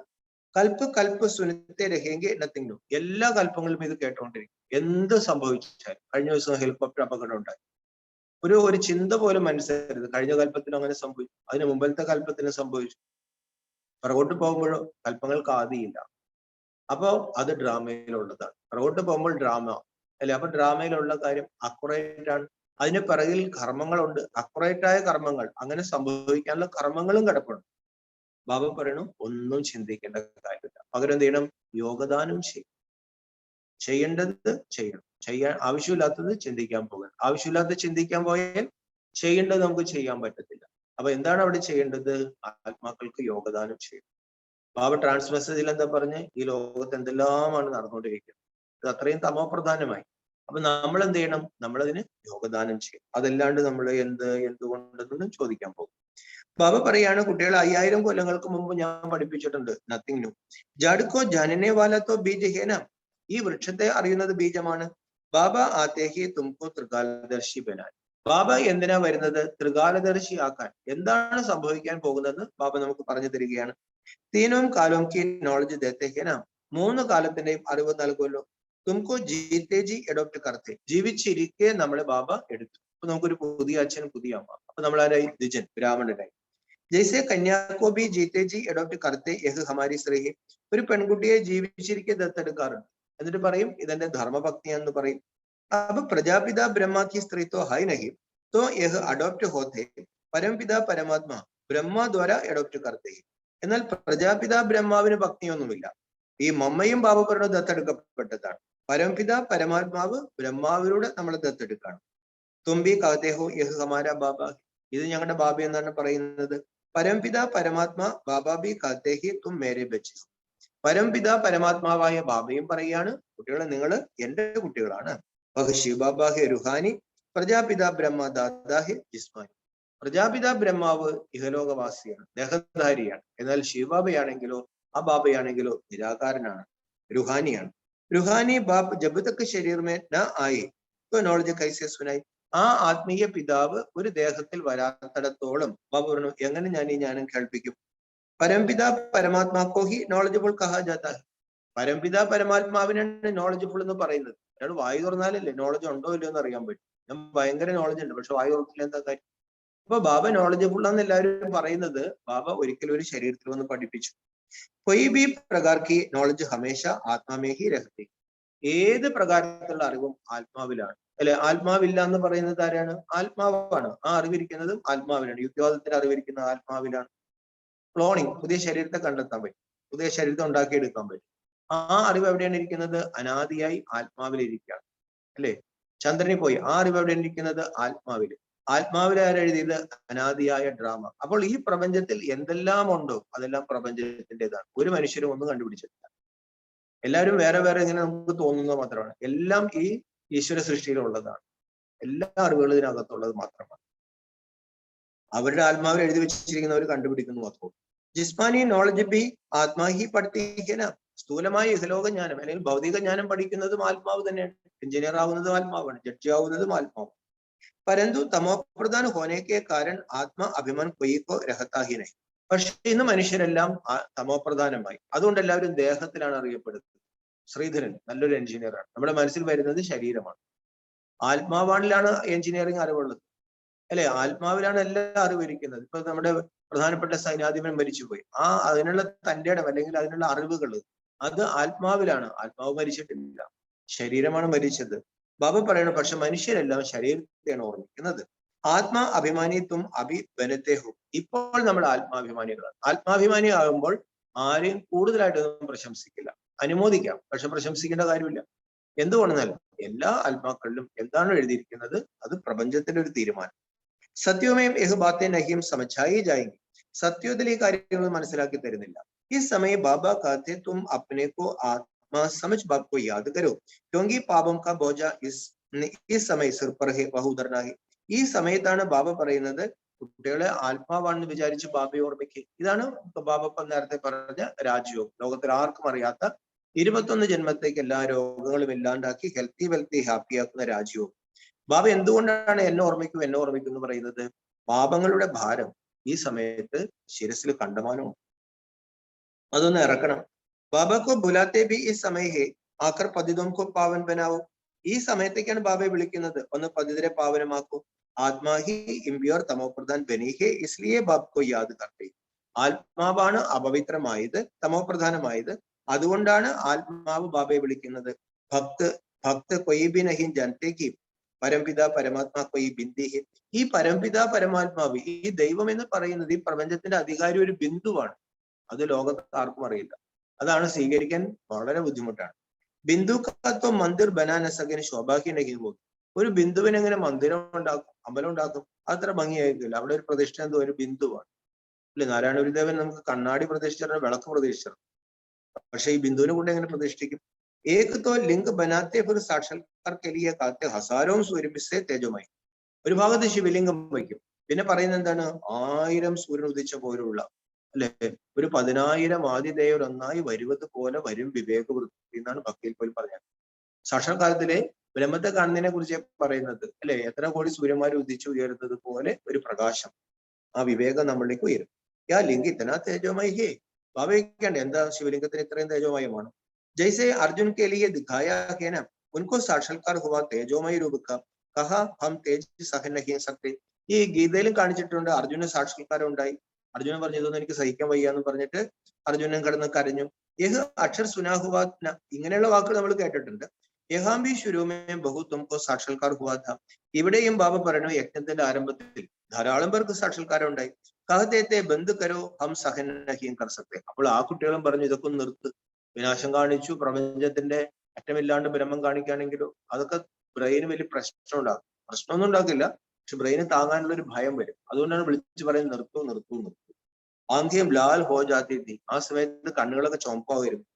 [SPEAKER 2] കൽപ്പ് സുനത്തെ രഹേങ്കെ നത്തിങ്ങും. എല്ലാ കൽപ്പങ്ങളിലും ഇത് കേട്ടുകൊണ്ടിരിക്കും. എന്ത് സംഭവിച്ചാൽ, കഴിഞ്ഞ ദിവസം ഹെലികോപ്റ്റർ അപകടം ഉണ്ടായി, ഒരു ചിന്ത പോലും മനസ്സിലായത്. കഴിഞ്ഞ കൽപ്പത്തിന് അങ്ങനെ സംഭവിച്ചു, അതിന് മുമ്പത്തെ കൽപ്പത്തിന് സംഭവിച്ചു. പുറകോട്ട് പോകുമ്പോഴോ കൽപ്പങ്ങൾക്ക് ആദിയില്ല. അപ്പോ അത് ഡ്രാമയിലുള്ളതാണ്. പുറകോട്ട് പോകുമ്പോൾ ഡ്രാമ അല്ലെ. അപ്പൊ ഡ്രാമയിലുള്ള കാര്യം അക്യുറേറ്റ് ആണ്. അതിന് പിറകിൽ കർമ്മങ്ങളുണ്ട്, അക്യുറേറ്റ് ആയ കർമ്മങ്ങൾ, അങ്ങനെ സംഭവിക്കാനുള്ള കർമ്മങ്ങളും കിടപ്പുണ്ട്. ബാബ പറയണു, ഒന്നും ചിന്തിക്കേണ്ട കാര്യമില്ല, പകരം എന്ത് ചെയ്യണം? യോഗദാനം ചെയ്യും. ചെയ്യേണ്ടത് ചെയ്യണം, ചെയ്യാൻ ആവശ്യമില്ലാത്തത് ചിന്തിക്കാൻ പോകണം. ആവശ്യമില്ലാത്ത ചിന്തിക്കാൻ പോയാൽ ചെയ്യേണ്ടത് നമുക്ക് ചെയ്യാൻ പറ്റത്തില്ല. അപ്പൊ എന്താണ് അവിടെ ചെയ്യേണ്ടത്? ആത്മാക്കൾക്ക് യോഗദാനം ചെയ്യണം. ബാബ ട്രാൻസ് മെസ്സേജിൽ എന്താ പറഞ്ഞ്? ഈ ലോകത്ത് എന്തെല്ലാമാണ് നടന്നുകൊണ്ടിരിക്കുന്നത്, ഇത് അത്രയും തമോപ്രധാനമായി. അപ്പൊ നമ്മൾ എന്ത് ചെയ്യണം? നമ്മളതിന് യോഗദാനം ചെയ്യും. അതല്ലാണ്ട് നമ്മൾ എന്തുകൊണ്ടെന്നൊന്നും ചോദിക്കാൻ പോകും. ബാബ പറയാണ്, കുട്ടികളെ 5000 കൊല്ലങ്ങൾക്ക് മുമ്പ് ഞാൻ പഠിപ്പിച്ചിട്ടുണ്ട്, നത്തിങ് ന്യൂ. ജാഡ്കോ ജാനനെ വാലത്തോ ബീജ ഹേന. ഈ വൃക്ഷത്തെ അറിയുന്നത് ബീജമാണ്. ബാബ ആത്തേഹി തുംകോ ത്രികാലദർശി ബനാൻ. ബാബ എന്തിനാ വരുന്നത്? ത്രികാലദർശി ആക്കാൻ. എന്താണ് സംഭവിക്കാൻ പോകുന്നത് ബാബ നമുക്ക് പറഞ്ഞു തരികയാണ്. തീനും കാലവും കി നോളജ് ദേത്തെ ഹേന. 3 കാലത്തിന്റെയും അറിവ് നൽകുമല്ലോ. തുംകോ ജീത്തെ ജി അഡോപ്റ്റ് കർത്തെ. ജീവിച്ചിരിക്കെ നമ്മളെ ബാബ എടുത്തു. അപ്പൊ നമുക്കൊരു പുതിയ അച്ഛൻ, പുതിയ അമ്മ. അപ്പൊ നമ്മളാരായി? ദ്വിജൻ, ബ്രാഹ്മണനായി. ജയ്സെ കന്യാക്കോ ബി ജീത്തെ ജി അഡോപ്റ്റ് കർത്തെ യഹ് ഹമാരി സ്ത്രീ. ഒരു പെൺകുട്ടിയെ ജീവിച്ചിരിക്കെ ദത്തെടുക്കാറുണ്ട്, എന്നിട്ട് പറയും ഇതെന്റെ ധർമ്മഭക്തിയാന്ന് പറയും. അപ്പൊ പ്രജാപിത ബ്രഹ്മ की स्त्री तो है नहीं, तो यह अडॉप्ट होते परमपिता परमात्मा ബ്രഹ്മ ദ്വാര അഡോപ്റ്റ് കർത്തെ. എന്നാൽ പ്രജാപിത ബ്രഹ്മാവിന് ഭക്തിയൊന്നുമില്ല. ഈ മമ്മയും ബാബ പറഞ്ഞ ദത്തെടുക്കപ്പെട്ടതാണ്. പരമപിത പരമാത്മാവ് ബ്രഹ്മാവിലൂടെ നമ്മളെ ദത്തെടുക്കാണ്. തുമ്പി കാത്തേഹോ യഹ് ഹമാര ബാബ. ഇത് ഞങ്ങളുടെ ബാബ എന്നാണ് പറയുന്നത്. പരംപിത പരമാത്മാ ബാബാബി കാത്തേഹി തും മേരെ ബച്ചി. പരംപിത പരമാത്മാവായ ബാബയും പറയാണ്, കുട്ടികളെ നിങ്ങൾ എന്റെ കുട്ടികളാണ്. വഹ് ശിവ ബാബാഹെ റുഹാനി പ്രജാപിത ബ്രഹ്മ ദാദാഹെ ജിസ്മാനി. പ്രജാപിത ബ്രഹ്മാവ് ഇഹലോകവാസിയാണ്, ദേഹധാരിയാണ്. എന്നാൽ ശിവബാബയാണെങ്കിലോ ആ ബാബയാണെങ്കിലോ നിരാകാരനാണ്, രുഹാനിയാണ്. രുഹാനി ബാബ് ജബ് തക്ക് ശരീർ മേ ന ആയി तो നോളജ് കൈസെ സുനായി. ആ ആത്മീയ പിതാവ് ഒരു ദേഹത്തിൽ വരാത്തിടത്തോളം ബാബ പറഞ്ഞു, എങ്ങനെ ഞാൻ ഈ ജ്ഞാനം കേൾപ്പിക്കും? പരംപിത പരമാത്മാക്കോ ഹി നോളജബിൾ കഹാ ജാതാ ഹെ. പരംപിത പരമാത്മാവിനാണ് നോളജബിൾ എന്ന് പറയുന്നത്. അയാൾ വായു തുറന്നാലല്ലേ നോളജ് ഉണ്ടോ ഇല്ലയോ എന്ന് അറിയാൻ പറ്റും. ഞാൻ ഭയങ്കര നോളജ് ഉണ്ട്, പക്ഷെ വായു തുറക്കില്ല, എന്താ കാര്യം? അപ്പൊ ബാബ നോളജബിൾ ആണെന്ന് എല്ലാവരും പറയുന്നത് ബാബ ഒരിക്കലും ഒരു ശരീരത്തിൽ വന്ന് പഠിപ്പിച്ചു. കൊയ് ബി പ്രകാർ കി നോളജ് ഹമേശ ആത്മാമേ ഹി രഹത്തി. ഏത് പ്രകാരത്തിലുള്ള അറിവും ആത്മാവിലാണ്, അല്ലെ? ആത്മാവില്ല എന്ന് പറയുന്നത് ആരാണ്? ആത്മാവാണ്. ആ അറിവിരിക്കുന്നതും ആത്മാവിലാണ്. യുക്തിവാദത്തിന്റെ അറിവിരിക്കുന്നത് ആത്മാവിലാണ്. ക്ലോണിങ്, പുതിയ ശരീരത്തെ കണ്ടെത്താൻ പറ്റും, പുതിയ ശരീരത്തെ ഉണ്ടാക്കിയെടുക്കാൻ പറ്റും. ആ അറിവ് എവിടെയാണ് ഇരിക്കുന്നത്? അനാദിയായി ആത്മാവിൽ ഇരിക്കുകയാണ്, അല്ലെ? ചന്ദ്രനിൽ പോയി, ആ അറിവ് എവിടെയാണ് ഇരിക്കുന്നത്? ആത്മാവിൽ. ആത്മാവിൽ ആരെഴുതിയത്? അനാദിയായ ഡ്രാമ. അപ്പോൾ ഈ പ്രപഞ്ചത്തിൽ എന്തെല്ലാം ഉണ്ടോ അതെല്ലാം പ്രപഞ്ചത്തിൻ്റെതാണ്. ഒരു മനുഷ്യരും ഒന്നും കണ്ടുപിടിച്ചിട്ടില്ല. എല്ലാവരും വേറെ വേറെ ഇങ്ങനെ നമുക്ക് തോന്നുന്നത് മാത്രമാണ്. എല്ലാം ഈ ഈശ്വര സൃഷ്ടിയിലുള്ളതാണ്. എല്ലാ അറിവുകളും ഇതിനകത്തുള്ളത് മാത്രമാണ്. അവരുടെ ആത്മാവിൽ എഴുതി വെച്ചിരിക്കുന്നവർ കണ്ടുപിടിക്കുന്നു മാത്രം. ജിസ്മാനി നോളജ് ബി ആത്മാഹി പഠിപ്പിക്കുന്ന സ്ഥൂലമായ ഇഹലോക ജ്ഞാനം അല്ലെങ്കിൽ ഭൗതിക ജ്ഞാനം പഠിക്കുന്നതും ആത്മാവ് തന്നെയാണ്. എഞ്ചിനീയർ ആവുന്നതും ആത്മാവാണ്, ജഡ്ജി ആവുന്നതും ആത്മാവ്. പരന്തു തമോപ്രധാൻ ഹോനേക്കെ കാരൻ ആത്മ അഭിമാൻ കൊയ്ക്കോ രഹത്താഹിനെ. പക്ഷെ ഇന്ന് മനുഷ്യരെല്ലാം തമോപ്രധാനമായി, അതുകൊണ്ട് എല്ലാവരും ദേഹത്തിലാണ് അറിയപ്പെടുന്നത്. ശ്രീധരൻ നല്ലൊരു എഞ്ചിനീയറാണ്, നമ്മുടെ മനസ്സിൽ വരുന്നത് ശരീരമാണ്. ആത്മാവാണിലാണ് എഞ്ചിനീയറിംഗ് അറിവുള്ളത്, അല്ലെ? ആത്മാവിലാണ് എല്ലാ അറിവും ഇരിക്കുന്നത്. ഇപ്പൊ നമ്മുടെ പ്രധാനപ്പെട്ട സൈന്യാധിപൻ മരിച്ചുപോയി, അതിനുള്ള തന്റെ ഇടം അല്ലെങ്കിൽ അതിനുള്ള അറിവുകൾ അത് ആത്മാവിലാണ്. ആത്മാവ് മരിച്ചിട്ടില്ല, ശരീരമാണ് മരിച്ചത്. ബാബ പറയണം, പക്ഷെ മനുഷ്യരെല്ലാം ശരീരത്തെയാണ് ഓർമ്മിക്കുന്നത്. ആത്മാ അഭിമാനിത്വം അഭിബനത്തേഹും. ഇപ്പോൾ നമ്മൾ ആത്മാഭിമാനികളാണ്. ആത്മാഭിമാനി ആകുമ്പോൾ ആരെയും കൂടുതലായിട്ടൊന്നും പ്രശംസിക്കില്ല, അനുമോദിക്കാം, പക്ഷെ പ്രശംസിക്കേണ്ട കാര്യമില്ല. എന്തുകൊണ്ടെന്നാൽ എല്ലാ ആത്മാക്കളിലും എന്താണോ എഴുതിയിരിക്കുന്നത് അത് പ്രപഞ്ചത്തിന്റെ ഒരു തീരുമാനം. സത്യമേം യഹ് ബാത്തെ നഹിം സമझाई जाएंगी. സത്യത്തിൽ ഈ കാര്യങ്ങൾ മനസ്സിലാക്കി തരുന്നില്ല. ഈ സമയം ബാബ कहते तुम अपने को आत्मा समझ बाप को याद करो क्योंकि पापों का बोझ इस समय सिर पर है वह उतरना है. ഈ സമയത്താണ് ബാബ പറയുന്നത്, കുട്ടികളെ ആത്മാവാണെന്ന് വിചാരിച്ച് ബാബയെ ഓർമ്മിക്കുക. ഇതാണ് ബാബ നേരത്തെ പറഞ്ഞ രാജയോഗം. ലോകത്തിൽ ആർക്കും അറിയാത്ത 21 ജന്മത്തേക്ക് എല്ലാ രോഗങ്ങളും ഇല്ലാണ്ടാക്കി ഹെൽത്തി വെൽത്തി ഹാപ്പി ആക്കുന്ന രാജയോഗം. ബാബ എന്തുകൊണ്ടാണ് എന്നെ ഓർമ്മിക്കൂ എന്നെ ഓർമ്മിക്കൂ എന്ന് പറയുന്നത്? പാപങ്ങളുടെ ഭാരം ഈ സമയത്ത് ശിരസിൽ കണ്ടമാനവും, അതൊന്ന് ഇറക്കണം. ബാബക്കോ ബുലാത്തെ ബി ഈ സമയേ ആക്കർ പതിതോംകോ പാവൻ ബനാവും. ഈ സമയത്തേക്കാണ് ബാബയെ വിളിക്കുന്നത്, ഒന്ന് പതിതരെ പാവനമാക്കൂ. ആത്മാഹി ഇംപ്യോർ തമോപ്രധാൻ ബനീഹേ ഇസ്ലിയെ ബാബ്കോ യാദ് കർത്തേ. ആത്മാവാണ് അപവിത്രമായത്, തമോപ്രധാനമായത്, അതുകൊണ്ടാണ് ആത്മാവ് ബാബയെ വിളിക്കുന്നത്. ഭക്ത് കൊയ് ബി നഹീം ജനത്തേക്ക് പരംപിത പരമാത്മാ കൊയ് ബിന്ദിഹി. ഈ പരംപിത പരമാത്മാവ്, ഈ ദൈവം എന്ന് പറയുന്നത് ഈ പ്രപഞ്ചത്തിന്റെ അധികാരി ഒരു ബിന്ദുവാണ്. അത് ലോകത്ത് ആർക്കും അറിയില്ല, അതാണ് സ്വീകരിക്കാൻ വളരെ ബുദ്ധിമുട്ടാണ്. ബിന്ദു കാത്തോ മന്ദിർ ബനാന സകന് ശോഭാഹി നഹീം പോകും. ഒരു ബിന്ദുവിന് എങ്ങനെ മന്ദിരം ഉണ്ടാക്കും, അമ്പലം ഉണ്ടാക്കും? അത്ര ഭംഗിയായിരിക്കില്ല. അവിടെ ഒരു പ്രതിഷ്ഠ എന്തോ ഒരു ബിന്ദുവാണ്, അല്ലെ? നാരായണ ഗുരുദേവൻ നമുക്ക് കണ്ണാടി പ്രതിഷ്ഠിച്ച വിളക്ക് പ്രതിഷ്ഠിച്ചു, പക്ഷെ ഈ ബിന്ദുവിനെ കൊണ്ട് എങ്ങനെ പ്രതിഷ്ഠിക്കും? ഏക് തോ ലിംഗ് ബനാത്തെ ഫിർ സാക്ഷാത്കാർ കെ ലിയെ കാത്തെ ഹസാരോ സൂര്യബിസെ തേജോമായി. ഒരു ഭാഗത്ത് ശിവലിംഗം വയ്ക്കും, പിന്നെ പറയുന്നത് എന്താണ്? 1000 സൂര്യൻ ഉദിച്ച പോലുള്ള, അല്ലെ? ഒരു 10,000 ആദിദേവർ ഒന്നായി വരുന്നത് പോലെ വരും വിവേകവൃത്തി എന്നാണ് ഭക്തിയിൽ പോലും പറഞ്ഞത്. സാക്ഷാത്കാരത്തിലെ ബ്രഹ്മത്തെ കാണുന്നതിനെ കുറിച്ച് പറയുന്നത്, അല്ലെ? എത്ര കോടി സൂര്യന്മാർ ഉദിച്ചു ഉയരുന്നത് പോലെ ഒരു പ്രകാശം, ആ വിവേകം നമ്മളിലേക്ക് ഉയരും. യാ ലിംഗ ഇത്തനാ തേജോമായി ഹേ. ഭാവിക്കണ്ട എന്താ ശിവലിംഗത്തിന് ഇത്രയും തേജോമയമാണ്? ജൈസെ അർജുൻ കെ ലിയെ ദിഖായാ ഹേ നാ ഉൻകോ സാക്ഷാത്കാർ ഹുവാ തേജോമയ രൂപ കാ കഹാ ഹം തേജ് സഹൻ നഹീ സക്തേ. ഈ ഗീതയിലും കാണിച്ചിട്ടുണ്ട്, അർജുന സാക്ഷാത്കാരം ഉണ്ടായി. അർജുനൻ പറഞ്ഞു, ഇതൊന്നും എനിക്ക് സഹിക്കാൻ വയ്യ എന്ന് പറഞ്ഞിട്ട് അർജുനൻ കിടന്ന് കരഞ്ഞു. യഹ് അക്ഷർ സുനാഹുവാ. ഇങ്ങനെയുള്ള വാക്കുകൾ നമ്മൾ കേട്ടിട്ടുണ്ട്. യഹാംബി ശുരൂമേ ബഹു തുംകോ സാക്ഷാത്കാർ ഹുവാ ഥാ. ഇവിടെയും ബാബ പറഞ്ഞു, യജ്ഞത്തിന്റെ ആരംഭത്തിൽ ധാരാളം പേർക്ക് സാക്ഷാത്കാരം ഉണ്ടായി. കഹത്തേത്തെ ബന്ദ് കരോ ഹം സഹൻ നഹീം കർ സക്തേ. അപ്പോൾ ആ കുട്ടികളും പറഞ്ഞു, ഇതൊക്കെ ഒന്ന് നിർത്ത്, വിനാശം കാണിച്ചു, പ്രപഞ്ചത്തിന്റെ അറ്റമില്ലാണ്ട് ബ്രഹ്മം കാണിക്കുകയാണെങ്കിലോ അതൊക്കെ ബ്രെയിന് വലിയ പ്രശ്നം ഉണ്ടാകും. പ്രശ്നമൊന്നും ഉണ്ടാക്കില്ല, പക്ഷെ ബ്രെയിന് താങ്ങാനുള്ള ഒരു ഭയം വരും. അതുകൊണ്ടാണ് വിളിച്ചു പറയുന്നത്, നിർത്തൂ നിർത്തൂ നിർത്തൂ. ആദ്യം ലാൽ ഹോ ജാതി. ആ സമയത്ത് കണ്ണുകളൊക്കെ ചുമപ്പാകുമായിരുന്നു.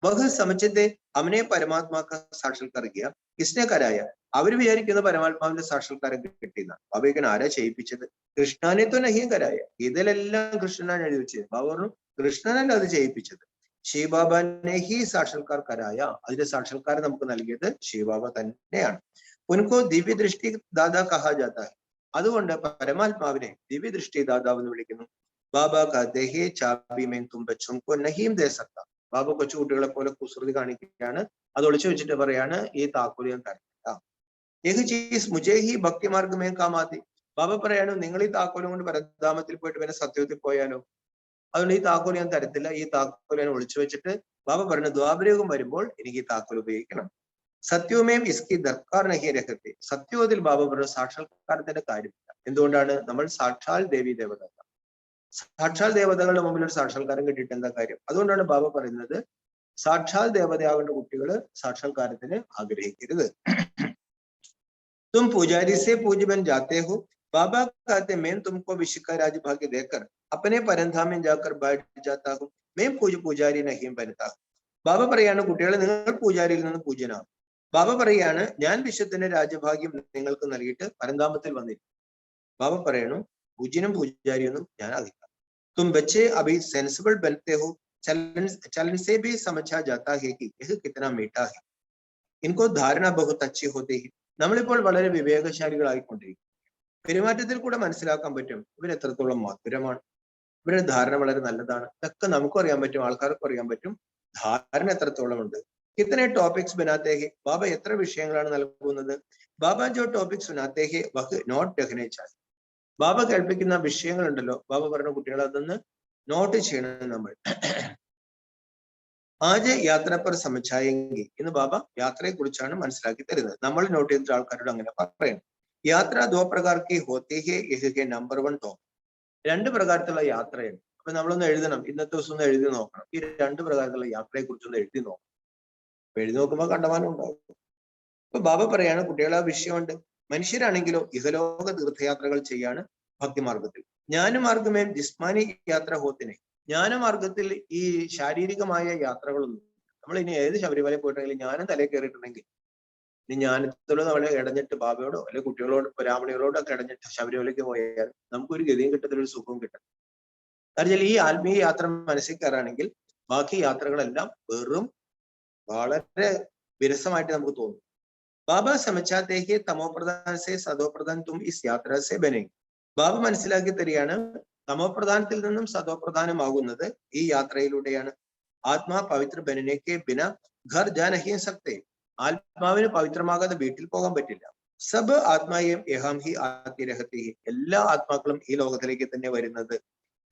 [SPEAKER 2] वह समझते थे हमने परमात्मा का साक्षात्कार किया, किसने कराया? അവർ വിചാരിക്കുന്ന പരമാത്മാവിന്റെ സാക്ഷാത്കാരം കിട്ടിയെന്ന. ബാബയ്ക്ക് ആരാ ചെയ്യിപ്പിച്ചത്? കൃഷ്ണനെ तो नहीं कराया. ഇതിലെല്ലാം കൃഷ്ണനാണ് എഴുതി വെച്ചത്. ബാബ പറഞ്ഞു കൃഷ്ണനല്ല അത് ചെയ്യിപ്പിച്ചത്, ശിവബാബനെ ഹി സാക്ഷാത്കാർ കരായ. അതിന്റെ സാക്ഷാത്കാരം നമുക്ക് നൽകിയത് ശിവബാബ തന്നെയാണ്. ഉनको ദിവ്യ ദൃഷ്ടി ദാദാ കഹാ ജാതാ ഹൈ. അതുകൊണ്ട് പരമാത്മാവിനെ ദിവ്യ ദൃഷ്ടി ദാതാവ് എന്ന് വിളിക്കുന്നു. ബാബ कहते हैं चाबी में तुम बच्चों को नहीं दे सकता. ബാബ കൊച്ചുകുട്ടികളെ പോലെ കുസൃതി കാണിക്കുകയാണ്. അത് ഒളിച്ചു വെച്ചിട്ട് പറയാണ് ഈ താക്കോൽ ഞാൻ തരില്ല. ഏത് ചീസ് മുജേ ഹി ഭക്തി മാർഗമേ കാമാതി. ബാബ പറയാണ് നിങ്ങൾ ഈ താക്കോലും കൊണ്ട് പരധാമത്തിൽ പോയിട്ട് പിന്നെ സത്യത്തിൽ പോയാലോ, അതുകൊണ്ട് ഈ താക്കോൽ ഞാൻ തരത്തില്ല, ഈ താക്കോൽ ഞാൻ ഒളിച്ചു വെച്ചിട്ട് ബാബ പറഞ്ഞു ദ്വാപരയുഗം വരുമ്പോൾ എനിക്ക് ഈ താക്കോൽ ഉപയോഗിക്കണം. സത്യവുമേം ഇസ്കി ദർക്കാർ നഹി രഹത്തെ. സത്യത്തിൽ ബാബ പറഞ്ഞു സാക്ഷാത്കാരത്തിന്റെ കാര്യമില്ല. എന്തുകൊണ്ടാണ്? നമ്മൾ സാക്ഷാൽ ദേവി ദേവത, സാക്ഷാൽ ദേവതകളുടെ മുമ്പിൽ ഒരു സാക്ഷാത്കാരം കിട്ടിയിട്ട് എന്താ കാര്യം? അതുകൊണ്ടാണ് ബാബ പറയുന്നത് സാക്ഷാൽ ദേവതയാകേണ്ട കുട്ടികള് സാക്ഷാത്കാരത്തിന് ആഗ്രഹിക്കരുത്. तुम पुजारी से पूज बन जाते हो. बाबा कहते मैं तुमको विश्व का राज भाग्य देकर अपने परंधाम में जाकर बैठ जाता हूँ. मैं പൂജാരി नहीं बनता. ബാബ പറയാണ് കുട്ടികളെ നിങ്ങൾ പൂജാരിയിൽ നിന്ന് പൂജ്യനാകും. ബാബ പറയാണ് ഞാൻ വിശ്വത്തിന്റെ രാജഭാഗ്യം നിങ്ങൾക്ക് നൽകിയിട്ട് പരന്താമത്തിൽ വന്നിരിക്കും. ബാബ പറയണു പൂജ്യനും പൂജാരിയൊന്നും ഞാൻ ആകില്ല. तुम बच्चे अभी सेंसिबल बनते हो. चलन से भी समझा जाता है कि यह कितना मीठा है. इनको धारणा बहुत अच्छी होती है. നമ്മളിപ്പോൾ വളരെ വിവേകശാലികളായിക്കൊണ്ടിരിക്കും. പെരുമാറ്റത്തിൽ കൂടെ മനസ്സിലാക്കാൻ പറ്റും ഇവർ എത്രത്തോളം മധുരമാണ്, ഇവരുടെ ധാരണ വളരെ നല്ലതാണ്. ഇതൊക്കെ നമുക്കും അറിയാൻ പറ്റും, ആൾക്കാർക്കും അറിയാൻ പറ്റും ധാരണ എത്രത്തോളം ഉണ്ട്. കിത്തനെ ടോപ്പിക്സ് ബനാത്തെ ഹെ. ബാബ എത്ര വിഷയങ്ങളാണ് നൽകുന്നത്? ബാബ ജോ ടോപ്പിക്സ് സുനാത്തെ ഹെ വഹ് നോട്ട് രഖ്നെ ചാഹിയെ. ബാബ കേൾപ്പിക്കുന്ന വിഷയങ്ങളുണ്ടല്ലോ, ബാബ പറഞ്ഞ കുട്ടികളെ അതൊന്ന് നോട്ട് ചെയ്യണം നമ്മൾ. ആജ് യാത്ര പർ സമझाएंगे. ഇന്ന് ബാബ യാത്രയെ കുറിച്ചാണ് മനസ്സിലാക്കി തരുന്നത്. നമ്മൾ നോട്ട് ചെയ്തിട്ട് ആൾക്കാരോട് അങ്ങനെ പറയണം. യാത്ര ദോ പ്രകാർ കി ഹോത്തി ഹെ. യഹ് നമ്പർ 1 ടോപ്പ്. രണ്ട് പ്രകാരത്തിലുള്ള യാത്രയാണ്. അപ്പൊ നമ്മളൊന്ന് എഴുതണം, ഇന്നത്തെ ദിവസം ഒന്ന് എഴുതി നോക്കണം. ഈ രണ്ട് പ്രകാരത്തിലുള്ള യാത്രയെ കുറിച്ചൊന്ന് എഴുതി നോക്കണം. എഴുതി നോക്കുമ്പോൾ കണ്ടമാനം ഉണ്ടാവും. ഇപ്പൊ ബാബ പറയാണ് കുട്ടികളെ ആ വിഷയമുണ്ട്. മനുഷ്യരാണെങ്കിലോ ഇഹലോക തീർത്ഥയാത്രകൾ ചെയ്യാണ് ഭക്തിമാർഗത്തിൽ. ജ്ഞാനമാർഗമേ ജിസ്മാനി യാത്ര ഹോത്തിനെ. ജ്ഞാനമാർഗത്തിൽ ഈ ശാരീരികമായ യാത്രകളൊന്നും, നമ്മൾ ഇനി ഏത് ശബരിമല പോയിട്ടുണ്ടെങ്കിലും ജ്ഞാനം തലയിൽ കയറിയിട്ടുണ്ടെങ്കിൽ ഇനി ജ്ഞാനത്തോട് നമ്മളെ ഇടഞ്ഞിട്ട് ബാബയോടോ അല്ലെങ്കിൽ കുട്ടികളോട് ബ്രാഹ്മണികളോടോ ഒക്കെ ഇടഞ്ഞിട്ട് ശബരിമലയ്ക്ക് പോയാൽ നമുക്കൊരു ഗതിയും കിട്ടത്തില്ല, ഒരു സുഖവും കിട്ടും. കാരണം ഈ ആത്മീയ യാത്ര മനസ്സിൽ കയറാണെങ്കിൽ ബാക്കി യാത്രകളെല്ലാം വെറും വളരെ വിരസമായിട്ട് നമുക്ക് തോന്നും. ബാബ സമझाते हैं തമോപ്രധാൻ സേ സദോപ്രധാൻ തും ഇസ് യാത്ര സേ ബനെ. ബാബ മനസ്സിലാക്കി തരികയാണ് തമോപ്രധാനത്തിൽ നിന്നും സദോപ്രധാനമാകുന്നത് ഈ യാത്രയിലൂടെയാണ്. ആത്മാ പവിത്ര ബനനേക്ക് ബിന ഘർ ജാ നഹീ സക്തേ. ആത്മാവിന് പവിത്രമാകാതെ വീട്ടിൽ പോകാൻ പറ്റില്ല. സബ് ആത്മായേം യഹാം ഹി ആതി രഹത്തി. എല്ലാ ആത്മാക്കളും ഈ ലോകത്തിലേക്ക് തന്നെ വരുന്നത്.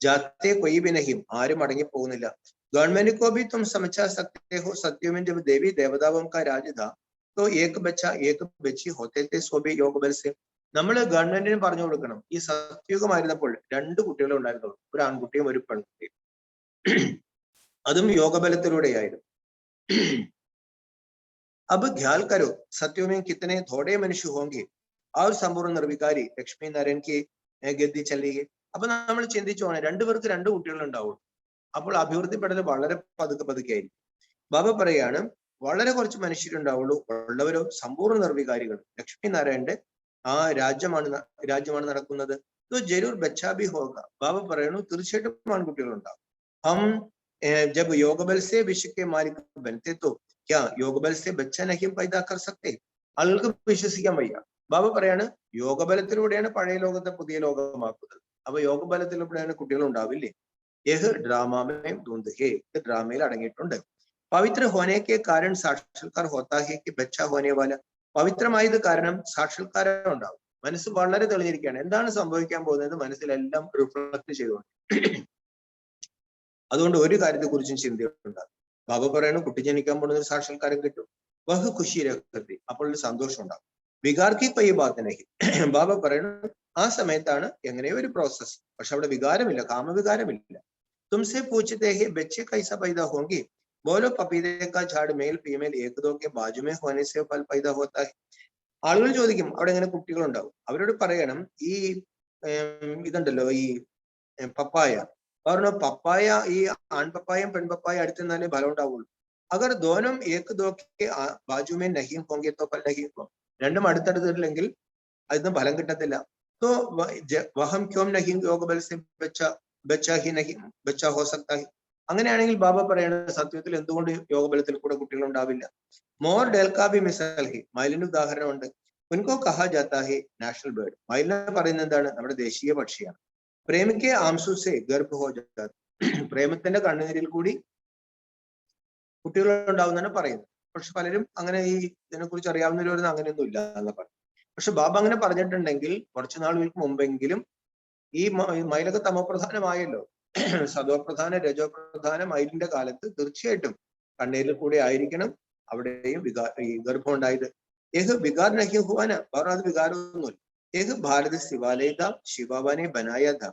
[SPEAKER 2] ജാത്തെ കൊയ് ബി നഹീം. ആരും അടങ്ങി പോകുന്നില്ല. ഗവൺമെന്റ് കോ ഭി തും സമझा सकते हो. सत्यों में जब देवी देवताओं का राज था तो एक बच्चा एक बच्ची होते थे सो भी योग बल से. നമ്മൾ ഗവൺമെന്റിന് പറഞ്ഞു കൊടുക്കണം ഈ സത്യുഗമായിരുന്നപ്പോൾ 2 കുട്ടികളെ ഉണ്ടായിരുന്നുള്ളൂ, ഒരു ആൺകുട്ടിയും ഒരു പെൺകുട്ടിയും. അതും യോഗബലത്തിലൂടെയായിരുന്നു. अब ख्याल करो सत्यों में कितने थोड़े मनुष्य होंगे और संपूर्ण निर्विकारी लक्ष्मी नारायण की ഗതി ചലിയെ. അപ്പൊ നമ്മൾ ചിന്തിച്ചു പോകണം 2 പേർക്ക് 2 കുട്ടികൾ ഉണ്ടാവുള്ളൂ. അപ്പോൾ അഭിവൃദ്ധിപ്പെടൽ വളരെ പതുക്കെ പതുക്കെ ആയിരിക്കും. ബാബ പറയാണ് വളരെ കുറച്ച് മനുഷ്യരുണ്ടാവുള്ളൂ, ഉള്ളവരോ സമ്പൂർണ്ണ നിർവികാരികൾ. ലക്ഷ്മി നാരായണന്റെ ആ രാജ്യമാണ് നടക്കുന്നത്. ജരൂർ ബച്ചാ ഭി ഹോഗ. ബാബ പറയണു തീർച്ചയായിട്ടും ആൺകുട്ടികൾ ഉണ്ടാവും. ഹം ജബ് യോഗബൽ സെ വിശ്വ കെ മാലിക് ബനത്തെ തോ ക്യാ യോഗബൽ സെ ബച്ചാ നഹീം പൈദാ കർ സക്തേ. ആളുകൾക്ക് വിശ്വസിക്കാൻ വയ്യ. ബാബ പറയാണ് യോഗബലത്തിലൂടെയാണ് പഴയ ലോകത്തെ പുതിയ ലോകമാക്കുന്നത്. അപ്പൊ യോഗബലത്തിലൂടെയാണ് കുട്ടികൾ ഉണ്ടാവില്ലേ? യഹ് ഡ്രാമേ ധൂന്ത് ഹേ. ഇത് ഡ്രാമയിൽ അടങ്ങിയിട്ടുണ്ട്. പവിത്ര ഹോനെ കെ കാരണം സാക്ഷാത്കാർ ഹോത്താ ഹേ കി ബച്ചാ ഹോനെ വാല. പവിത്രമായത് കാരണം സാക്ഷാത്കാരം ഉണ്ടാവും. മനസ്സ് വളരെ തെളിഞ്ഞിരിക്കുകയാണ്. എന്താണ് സംഭവിക്കാൻ പോകുന്നത് മനസ്സിലെല്ലാം റിഫ്ലക്ട് ചെയ്തുകൊണ്ട്. അതുകൊണ്ട് ഒരു കാര്യത്തെക്കുറിച്ചും ചിന്തയുണ്ടാകും. ബാബ പറയണു കുട്ടി ജനിക്കാൻ പോകുന്ന ഒരു സാക്ഷാത്കാരം കിട്ടും. വഹ് ഖുഷി രഹത്തി. അപ്പോൾ ഒരു സന്തോഷം ഉണ്ടാകും. വികാർക്കി പയ്യ ബാധനഹി. ബാബ പറയണു ആ സമയത്താണ് എങ്ങനെയോ ഒരു പ്രോസസ്, പക്ഷെ അവിടെ വികാരമില്ല, കാമവികാരമില്ല. തുംസെ പൂछते हैं बच्चे कैसा पैदा होंगे. बोलो पपीते का झाड़ मेल फीमेल एक दो के बाजू में होने से फल पैदा होता है. ആളുകൾ ചോദിക്കും അവിടെ എങ്ങനെ കുട്ടികൾ ഉണ്ടാവും. അവരോട് പറയണം ഈ ഇതുണ്ടല്ലോ ഈ പപ്പായ. പറഞ്ഞു പപ്പായ ഈ ആൺപപ്പായും പെൺപപ്പായ അടുത്ത് നിന്നാലേ ഫലം ഉണ്ടാവുള്ളൂ. अगर दोनों एक दो के बाजू में नहीं होंगे तो फल नहीं हो. രണ്ടും അടുത്തടുത്തില്ലെങ്കിൽ അതിന് ഫലം കിട്ടത്തില്ല. तो वहम क्यों नहीं योग बल से बच्चा ही नहीं बच्चा हो सकता है. അങ്ങനെയാണെങ്കിൽ ബാബ പറയുന്നത് സത്യത്തിൽ എന്തുകൊണ്ട് യോഗബലത്തിൽ കൂടെ കുട്ടികൾ ഉണ്ടാവില്ല? മോർ ഡെൽക്കാ ബി മിസൽ ഹി, മയിലിന് ഉദാഹരണമുണ്ട്. ഉൻകോ കഹാ ജാതാ ഹെ നാഷണൽ ബേർഡ്. മയിലിനെ പറയുന്നത് എന്താണ്? നമ്മുടെ ദേശീയ പക്ഷിയാണ്. പ്രേമിക്കെ ആംസു സെ ഗർഭ ഹോ ജാതാ, പ്രേമത്തിന്റെ കണ്ണുനീരിൽ കൂടി കുട്ടികൾ ഉണ്ടാവുന്നതാണ് പറയുന്നത്. പക്ഷെ പലരും അങ്ങനെ ഈ ഇതിനെ കുറിച്ച് അറിയാവുന്നവരൊന്നും അങ്ങനെയൊന്നും ഇല്ല എന്ന് പറയും. പക്ഷെ ബാബ അങ്ങനെ പറഞ്ഞിട്ടുണ്ടെങ്കിൽ കുറച്ചു നാളുകൾക്ക് മുമ്പെങ്കിലും ഈ മയിലൊക്കെ തമോപ്രധാനമായല്ലോ. സതോപ്രധാന രജോപ്രധാന മയിലിന്റെ കാലത്ത് തീർച്ചയായിട്ടും കണ്ണീരിൽ കൂടി ആയിരിക്കണം അവിടെയും ഈ ഗർഭം ഉണ്ടായത്. ഏഹ് വികാർ നഹി ഹുവാന, വേറെ അത് വികാരമൊന്നുമില്ല. ഏഹ് ഭാരത ശിവാലയത ശിവാബാനെ ബനായത,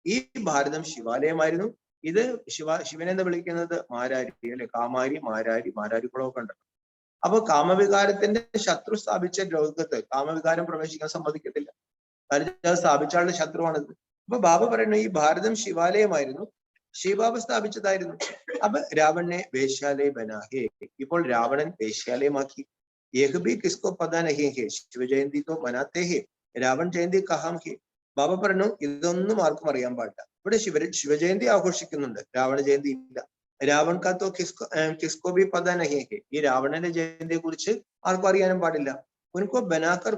[SPEAKER 2] ഈ ഭാരതം ശിവാലയമായിരുന്നു. ഇത് ശിവനെ എന്ന് വിളിക്കുന്നത് മാരാരി അല്ലെ, കാമാരി മാരാരിക്കുളമൊക്കെ ഉണ്ട്. അപ്പൊ കാമവികാരത്തിന്റെ ശത്രു സ്ഥാപിച്ച ലോകത്ത് കാമവികാരം പ്രവേശിക്കാൻ സമ്മതിക്കത്തില്ല. അത് സ്ഥാപിച്ച ആളുടെ ശത്രുവാണത്. അപ്പൊ ബാബ പറയുന്നു ഈ ഭാരതം ശിവാലയമായിരുന്നു, ശിവബാബ സ്ഥാപിച്ചതായിരുന്നു. അപ്പൊ രാവണനെ വേശ്യാലയ ബനാഹേ, ഇപ്പോൾ രാവണൻ വേശ്യാലയമാക്കി. യഹ്ബി കിസ്കോ പദ നഹി ഹേ ശിവജയന്തി തോ മനാത്തേ ഹേ രാവൺ ജയന്തി കഹാം ഹേ. ബാബ പറഞ്ഞു ഇതൊന്നും ആർക്കും അറിയാൻ പാടില്ല. ഇവിടെ ശിവജയന്തി ആഘോഷിക്കുന്നുണ്ട്, രാവണ ജയന്തി ഇല്ല. രാവൺ കാ തോ കിസ്കോ ബി പദ നഹി ഹേ, ഈ രാവണന്റെ ജയന്തിയെ കുറിച്ച് ആർക്കും അറിയാനും പാടില്ല. ഉൻകോ ബനാക്കർ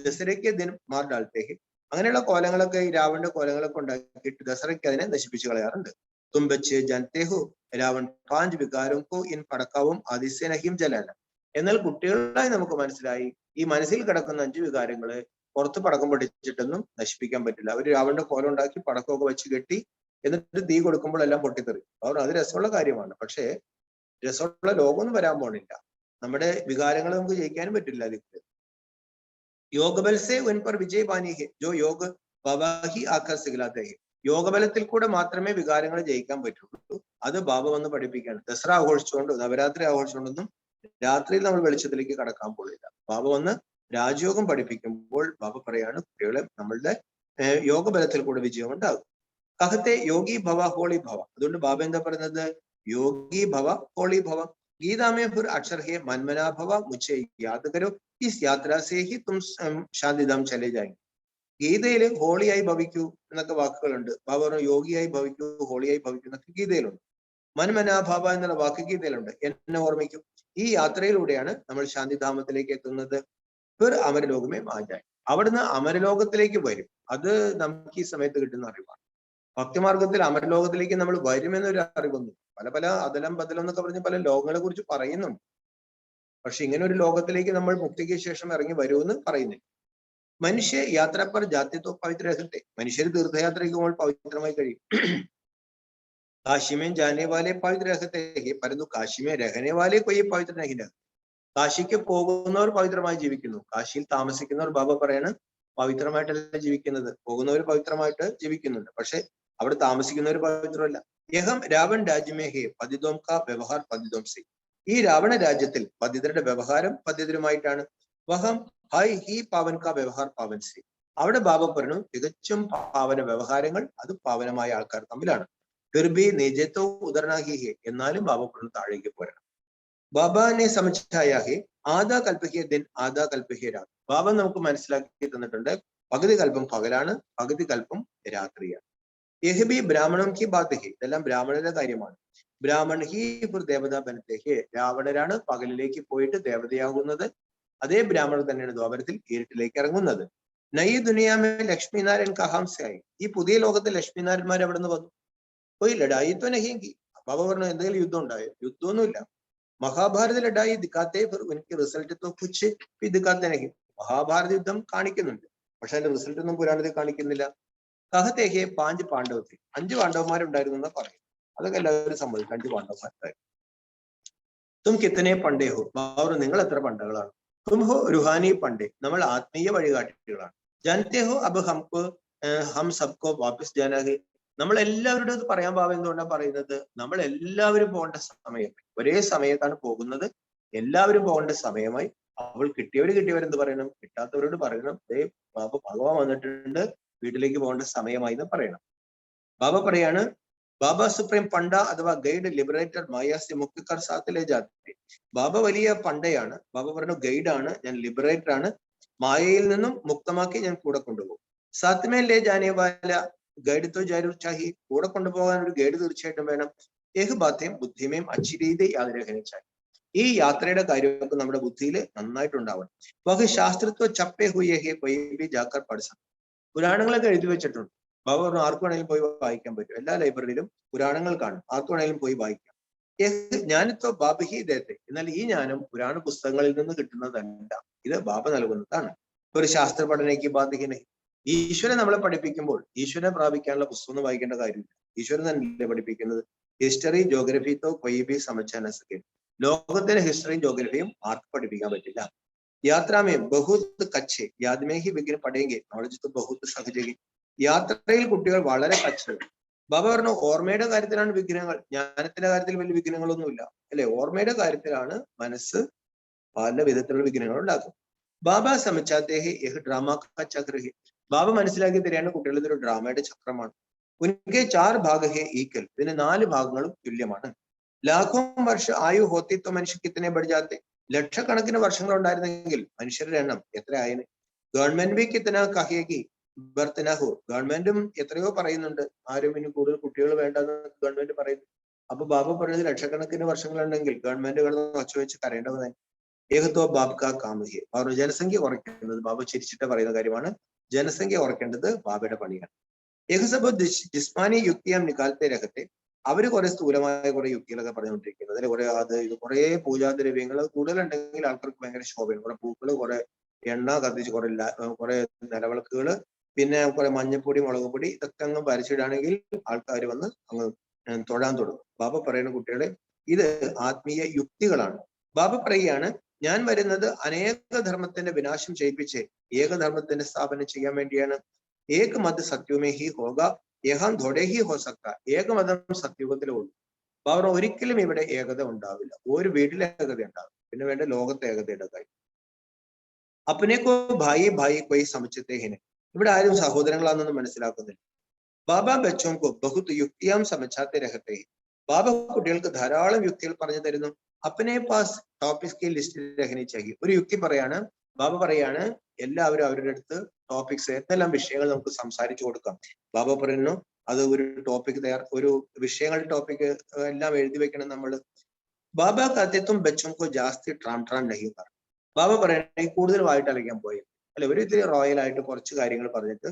[SPEAKER 2] ദസരയ്ക്ക് ദിൻ മാർ ഡാൽത്തേ ഹേ, അങ്ങനെയുള്ള കോലങ്ങളൊക്കെ ഈ രാവണന്റെ കോലങ്ങളൊക്കെ ഉണ്ടാക്കിയിട്ട് ദസറയ്ക്ക് അതിനെ നശിപ്പിച്ചു കളയാറുണ്ട്. തും ബച്ചേ ജാൻതേ ഹോ രാവൺ പാഞ്ച് വികാരം കോ ഇൻ പടക്കാവും ആദിസ്യ നഹിം ജലാന. എന്നാൽ കുട്ടികളായി നമുക്ക് മനസ്സിലായി ഈ മനസ്സിൽ കിടക്കുന്ന 5 വികാരങ്ങള് പുറത്ത് പടക്കം പൊട്ടിച്ചിട്ടൊന്നും നശിപ്പിക്കാൻ പറ്റില്ല. അവർ രാവണന്റെ കോലം ഉണ്ടാക്കി പടക്കമൊക്കെ വെച്ച് കെട്ടി എന്നിട്ട് തീ കൊടുക്കുമ്പോൾ എല്ലാം പൊട്ടിത്തെറിയും. അവർ അത് രസമുള്ള കാര്യമാണ്. പക്ഷേ രസമുള്ള ലോകമൊന്നും വരാൻ പോണില്ല. നമ്മുടെ വികാരങ്ങൾ നമുക്ക് ജയിക്കാനും പറ്റില്ല. അതിൽ യോഗബൽ സെ ഉൻ പർ വിജയ് പാനി ഹെ ജോ योग ബാബാ ഹി ആക്കർ സിഖലാത്തെ ഹെ. യോഗബലത്തിൽ കൂടെ മാത്രമേ വികാരങ്ങൾ ജയിക്കാൻ പറ്റുള്ളൂ. അത് ബാബ വന്ന് പഠിപ്പിക്കുകയാണ്. ദസറ ആഘോഷിച്ചുകൊണ്ട് നവരാത്രി ആഘോഷിച്ചുകൊണ്ടൊന്നും രാത്രിയിൽ നമ്മൾ വെളിച്ചത്തിലേക്ക് കടക്കാൻ പോകില്ല. ബാബ വന്ന് രാജയോഗം പഠിപ്പിക്കുമ്പോൾ ബാബ പറയാണ് കുട്ടികളെ നമ്മളുടെ യോഗബലത്തിൽ കൂടെ വിജയം ഉണ്ടാകും. കഹത്തെ യോഗി ഭവ ഹോളി ഭവ. അതുകൊണ്ട് ബാബ എന്താ പറയുന്നത്? യോഗി ഭവ ഹോളി ഭവ. ഗീതാമേ ഫിർ അക്ഷർ ഹെ മന്മനാ ഭവ മുझे യാദ് കരോ ഇസ് യാത്രാ സേ ഹി തും ശാന്തിധാം ചലേ ജാएंगे. ഗീതയില് ഹോളിയായി ഭവിക്കൂ എന്നൊക്കെ വാക്കുകളുണ്ട്. ബാബ പറഞ്ഞു യോഗിയായി ഭവിക്കൂ, ഹോളിയായി ഭവിക്കൂ എന്നൊക്കെ ഗീതയിലുണ്ട്. മന്മനാഭാവ എന്നുള്ള വാക്ക് ഗീതയിലുണ്ട്. എന്നെ ഓർമ്മിക്കും. ഈ യാത്രയിലൂടെയാണ് നമ്മൾ ശാന്തിധാമത്തിലേക്ക് എത്തുന്നത്. ഫിർ അമരലോകമേ മാറ്റാൻ, അവിടുന്ന് അമരലോകത്തിലേക്ക് വരും. അത് നമുക്ക് ഈ സമയത്ത് കിട്ടുന്ന അറിവാണ്. ഭക്തിമാർഗത്തിൽ അമരലോകത്തിലേക്ക് നമ്മൾ വരുമെന്നൊരു അറിവൊന്നും. പല അതലം ബദലം എന്നൊക്കെ പറഞ്ഞ് പല ലോകങ്ങളെ കുറിച്ച് പറയുന്നുണ്ട്. പക്ഷെ ഇങ്ങനെ ഒരു ലോകത്തിലേക്ക് നമ്മൾ മുക്തിക്ക് ശേഷം ഇറങ്ങി വരുമെന്ന് പറയുന്നില്ല. മനുഷ്യ യാത്ര പർ ജാത്യത്വ പവിത്ര രഹത്തെ, മനുഷ്യർ തീർത്ഥയാത്രയ്ക്ക് പോകുമ്പോൾ പവിത്രമായി കഴിയും. കാശിമേൻ ജാനെ വാലെ പവിത്ര രഹത്തെ ഹെ പരന്തു കാശിമേ രഹനെ വാലെ കൊയ്യ പവിത്ര നഹി രഹത്തെ. കാശിക്ക് പോകുന്നവർ പവിത്രമായി ജീവിക്കുന്നു. കാശിയിൽ താമസിക്കുന്നവർ ബാബ പറയാണ് പവിത്രമായിട്ടല്ല ജീവിക്കുന്നത്. പോകുന്നവർ പവിത്രമായിട്ട് ജീവിക്കുന്നുണ്ട്, പക്ഷെ അവിടെ താമസിക്കുന്നവർ പവിത്രമല്ല. യഹം രാവൺ രാജ്യമേ ഹേ പതിതോം കാ വ്യവഹാർ പതിതോം സേ. ഈ രാവണ രാജ്യത്തിൽ പതിതരുടെ വ്യവഹാരം പതിതരുമായിട്ടാണ്. വഹം ഹൈ ഹി പാവൻ കാ വ്യവഹാർ പാവൻ സേ. അവിടെ ബാബ പറഞ്ഞു തികച്ചും പാവന വ്യവഹാരങ്ങൾ അത് പാവനമായ ആൾക്കാർ തമ്മിലാണ്. ഫിർബി നിജത്തോ ഉദർണാഹി ഹേ, എന്നാലും ബാബ പറഞ്ഞു താഴേക്ക് പോരണം. ബാബാനെ സമझाया है ആദാ കൽപ്പഹിയ ദിൻ ആദാ കൽപ്പഹിയ രാത്. ബാബ നമുക്ക് മനസ്സിലാക്കി തന്നിട്ടുണ്ട് പകുതി കൽപ്പം പകലാണ്, പകുതി കൽപ്പം രാത്രിയാണ്. യഹ് ബി ബ്രാഹ്മണം കി ബാത് ഹെ, ഇതെല്ലാം ബ്രാഹ്മണരുടെ കാര്യമാണ്. ബ്രാഹ്മൺ ഹി ഫിർ ദേവത ബനത്തെ ഹെ, രാവണരാണ് പകലിലേക്ക് പോയിട്ട് ദേവതയാകുന്നത്. അതേ ബ്രാഹ്മണർ തന്നെയാണ് ദ്വാപരത്തിൽ ഇരുട്ടിലേക്ക് ഇറങ്ങുന്നത്. നയി ദുനിയാമേ ലക്ഷ്മി നാരായൺ കഹാം സെ ആയി. ഈ പുതിയ ലോകത്ത് ലക്ഷ്മി നാരായൺമാർ എവിടെ നിന്ന് വന്നു? പോയി ലഡായിത്വ നഹിയെങ്കിൽ. ബാബ പറഞ്ഞു എന്തെങ്കിലും യുദ്ധം ഉണ്ടായോ? യുദ്ധമൊന്നുമില്ല. മഹാഭാരത ലഡായി ദിക്കാത്തെ ഫിർ ഉനക്ക് റിസൾട്ട് തോ കുച്ച് ഭി ദിക്കാത്തെ നഹി. മഹാഭാരത യുദ്ധം കാണിക്കുന്നുണ്ട്, പക്ഷെ അതിന്റെ റിസൾട്ട് ഒന്നും പുരാണത്തിൽ കാണിക്കുന്നില്ല. കഹത്തെ ഹെ 5 പാണ്ഡവത്തിൽ 5 പാണ്ഡവന്മാരുണ്ടായിരുന്നു എന്ന് പറയും. അതൊക്കെ എല്ലാവരും സമ്മതിക്കും, 5 പാണ്ഡവന്മാരുണ്ടായിരുന്നു. തും കിത്തനെ പണ്ടേ ഹോ, ബാബു നിങ്ങൾ എത്ര പണ്ടകളാണ്? തും ഹോ റുഹാനി പണ്ടേ, നമ്മൾ ആത്മീയ വഴികാട്ടികളാണ്. ജാനത്തെ ഹോ അബ് ഹംകോ ഹം സബ്കോ വാപ്പിസ് ജാനാ ഹെ. നമ്മൾ എല്ലാവരുടെ അത് പറയാൻ ബാബ എന്തുകൊണ്ടാണ് പറയുന്നത്? നമ്മൾ എല്ലാവരും പോകേണ്ട സമയം, ഒരേ സമയത്താണ് പോകുന്നത്. എല്ലാവരും പോകേണ്ട സമയമായി. അവൾ കിട്ടിയവരെന്ത് പറയണം? കിട്ടാത്തവരോട് പറയണം ബാബ ഭഗവാൻ വന്നിട്ടുണ്ട്, വീട്ടിലേക്ക് പോകേണ്ട സമയമായി എന്ന് പറയണം. ബാബ പറയാണ് बाबा सुप्रीम पंडा अथवा ഗൈഡ് ലിബറേറ്റർ माया से मुक्त कर साथ ले जाते. ബാബ വലിയ പണ്ടയാണ്. ബാബ പറഞ്ഞു ഗൈഡാണ്, ഞാൻ ലിബറേറ്റർ ആണ്, മായയിൽ നിന്നും മുക്തമാക്കി ഞാൻ കൂടെ കൊണ്ടുപോകും. സാത്മേ ലേ ജാനെ വാല ഗൈഡ് तो जरूर चाहिए. കൂടെ കൊണ്ടുപോകാൻ ഒരു ഗൈഡ് തീർച്ചയായിട്ടും വേണം. ഏഹ് ബാത്തേം ബുദ്ധിമേം അച്ഛി രീതി യാതൊരു चाहिए. ഈ യാത്രയുടെ കാര്യമൊക്കെ നമ്മുടെ ബുദ്ധിയിൽ നന്നായിട്ടുണ്ടാവണം. വഹ് ശാസ്ത്രത്വ ചപ്പേ ഹുയേ ഹേ കൊയ് ഭി ജാക്കർ പഠ് സക്. പുരാണങ്ങളൊക്കെ എഴുതി വെച്ചിട്ടുണ്ട്. ബാബ പറഞ്ഞു ആർക്ക് വേണമെങ്കിലും പോയി വായിക്കാൻ പറ്റും. എല്ലാ ലൈബ്രറിയിലും പുരാണങ്ങൾ കാണും, ആർക്ക് വേണമെങ്കിലും പോയി വായിക്കാം. ജ്ഞാനത്വ ബാബ ഹി ദേത്തെ. എന്നാൽ ഈ ജ്ഞാനം പുരാണ പുസ്തകങ്ങളിൽ നിന്ന് കിട്ടുന്നതല്ല, ഇത് ബാബ നൽകുന്നതാണ്. ഒരു ശാസ്ത്ര പഠനയ്ക്ക് ബാധിക്കുന്ന ഈശ്വരൻ നമ്മളെ പഠിപ്പിക്കുമ്പോൾ ഈശ്വരനെ പ്രാപിക്കാനുള്ള പുസ്തകം വായിക്കേണ്ട കാര്യമില്ല. ഈശ്വരൻ തന്നെ പഠിപ്പിക്കുന്നത്. ഹിസ്റ്ററി ജോഗ്രഫിത്തോ കൊയ് ഭി സമച്ചാനസക്കെ. ലോകത്തിലെ ഹിസ്റ്ററിയും ജോഗ്രഫിയും ആർക്ക് പഠിപ്പിക്കാൻ പറ്റില്ല. യാത്രാമേ ബഹുത് കച്ചേ യാദ്മേ ഹി വിഘ്നം പടേങ്കെ നോളജ് ബഹുത് സഹജകി. യാത്രയിൽ കുട്ടികൾ വളരെ കച്ചവടം. ബാബ പറഞ്ഞു ഓർമ്മയുടെ കാര്യത്തിലാണ് വിഘ്നങ്ങൾ, ജ്ഞാനത്തിന്റെ കാര്യത്തിൽ വലിയ വിഘ്നങ്ങളൊന്നുമില്ല അല്ലെ. ഓർമ്മയുടെ കാര്യത്തിലാണ് മനസ്സ് പല വിധത്തിലുള്ള വിഘ്നങ്ങൾ ഉണ്ടാക്കും. ബാബ സമച്ചാത്തേഹി യഹ് ഡ്രാമ ചക്രഹി. ബാബ മനസ്സിലാക്കി തരികയാണ് കുട്ടികൾ ഇതൊരു ഡ്രാമയുടെ ചക്രമാണ്. ഉനക്കെ 4 ഭാഗ ഹേ ഈക്വൽ. ഇതിന് 4 ഭാഗങ്ങളും തുല്യമാണ്. ലാഖോ വർഷ ആയു ഹോത്തി തോ മനുഷ്യ കിത്തനെ ബഡ് ജാത്തെ. ലക്ഷക്കണക്കിന് വർഷങ്ങൾ ഉണ്ടായിരുന്നെങ്കിൽ മനുഷ്യരുടെ എണ്ണം എത്ര ആയന്. Government B കിത്തന കഹേഗി ബർത്തനഹു. ഗവൺമെന്റും എത്രയോ പറയുന്നുണ്ട് ആരും ഇനി കൂടുതൽ കുട്ടികൾ വേണ്ടെന്ന് ഗവൺമെന്റ് പറയുന്നു. അപ്പൊ ബാബ പറയുന്നത് ലക്ഷക്കണക്കിന് വർഷങ്ങളുണ്ടെങ്കിൽ ഗവൺമെന്റ് കിടന്ന് ഒച്ച വെച്ച് കരയേണ്ടത്. ഏകത്വ ബാബ് കാ കാമുകെ. അവർ ജനസംഖ്യ കുറയ്ക്കുന്നത് ബാബ ചിരിച്ചിട്ട് പറയുന്ന കാര്യമാണ്. ജനസംഖ്യ കുറയ്ക്കേണ്ടത് ബാബയുടെ പണിയാണ്. ഏകസഭ ജിസ്മാനി യുക്തിയാം നികാലത്തെ രഹത്തെ. അവര് കുറെ സ്ഥൂലമായ കുറെ യുക്തികളൊക്കെ പറഞ്ഞുകൊണ്ടിരിക്കുന്നത്. അതിൽ കുറെ കുറെ പൂജാദ്രവ്യങ്ങൾ കൂടുതലുണ്ടെങ്കിൽ ആൾക്കാർക്ക് ഭയങ്കര ശോഭയാണ്. കുറെ പൂക്കള്, കുറെ എണ്ണ കത്തിച്ച്, കുറെ നിലവിളക്കുകള്, പിന്നെ കുറെ മഞ്ഞപ്പൊടി, മുളക് പൊടി, ഇതൊക്കെ അങ്ങ് വരച്ചിടാണെങ്കിൽ ആൾക്കാർ വന്ന് അങ്ങ് തൊഴാൻ തുടങ്ങും. ബാബ പറയുന്ന കുട്ടികളെ ഇത് ആത്മീയ യുക്തികളാണ്. ബാബ പറയുകയാണ് ഞാൻ വരുന്നത് അനേക ധർമ്മത്തിന്റെ വിനാശം ചെയ്യിപ്പിച്ച് ഏകധർമ്മത്തിന്റെ സ്ഥാപനം ചെയ്യാൻ വേണ്ടിയാണ്. ഏക മത സത്യമേ ഹി ഹോഗ യഹാം ധോടെ ഹി ഹോ സക്ക. ഏകമതം സത്യുഗത്തിലേ ഉള്ളൂ. ബാബ ഒരിക്കലും ഇവിടെ ഏകത ഉണ്ടാവില്ല. ഒരു വീട്ടിലെ ഏകത ഉണ്ടാവും, പിന്നെ വേണ്ട ലോകത്തെ ഏകതയുടെ കാര്യം. അപ്പനേക്കോ ഭായി ഭായി കൊയ് സമച്ചത്തേഹിനെ. ഇവിടെ ആരും സഹോദരങ്ങളാണെന്ന് മനസ്സിലാക്കുന്നില്ല. ബാബ ബച്ചോങ്കോ ബഹുത് യുക്തിയാം സമച്ചാത്തെ രഹത്തെ. ബാബ കുട്ടികൾക്ക് ധാരാളം യുക്തികൾ പറഞ്ഞു തരുന്നു. അപ്പനെ പാസ് ടോപ്പിക്സ് ലിസ്റ്റ് രഹനി ചാഹി. ഒരു യുക്തി പറയാണ്, ബാബ പറയാണ് എല്ലാവരും അവരുടെ അടുത്ത് ടോപ്പിക്സ്, എന്തെല്ലാം വിഷയങ്ങൾ നമുക്ക് സംസാരിച്ചു കൊടുക്കാം. ബാബ പറയുന്നു അത് ഒരു ടോപ്പിക് ഒരു വിഷയങ്ങളുടെ ടോപ്പിക് എല്ലാം എഴുതി വെക്കണം നമ്മൾ. ബാബ കത്യത്വം ബച്ചോങ്കോ ജാസ്തി ട്രാം നഹി പറ. ബാബ പറയണ കൂടുതൽ വായിട്ടറിയാൻ പോയി അല്ലെ. ഒരു ഇത്തിരി റോയൽ ആയിട്ട് കുറച്ച് കാര്യങ്ങൾ പറഞ്ഞിട്ട്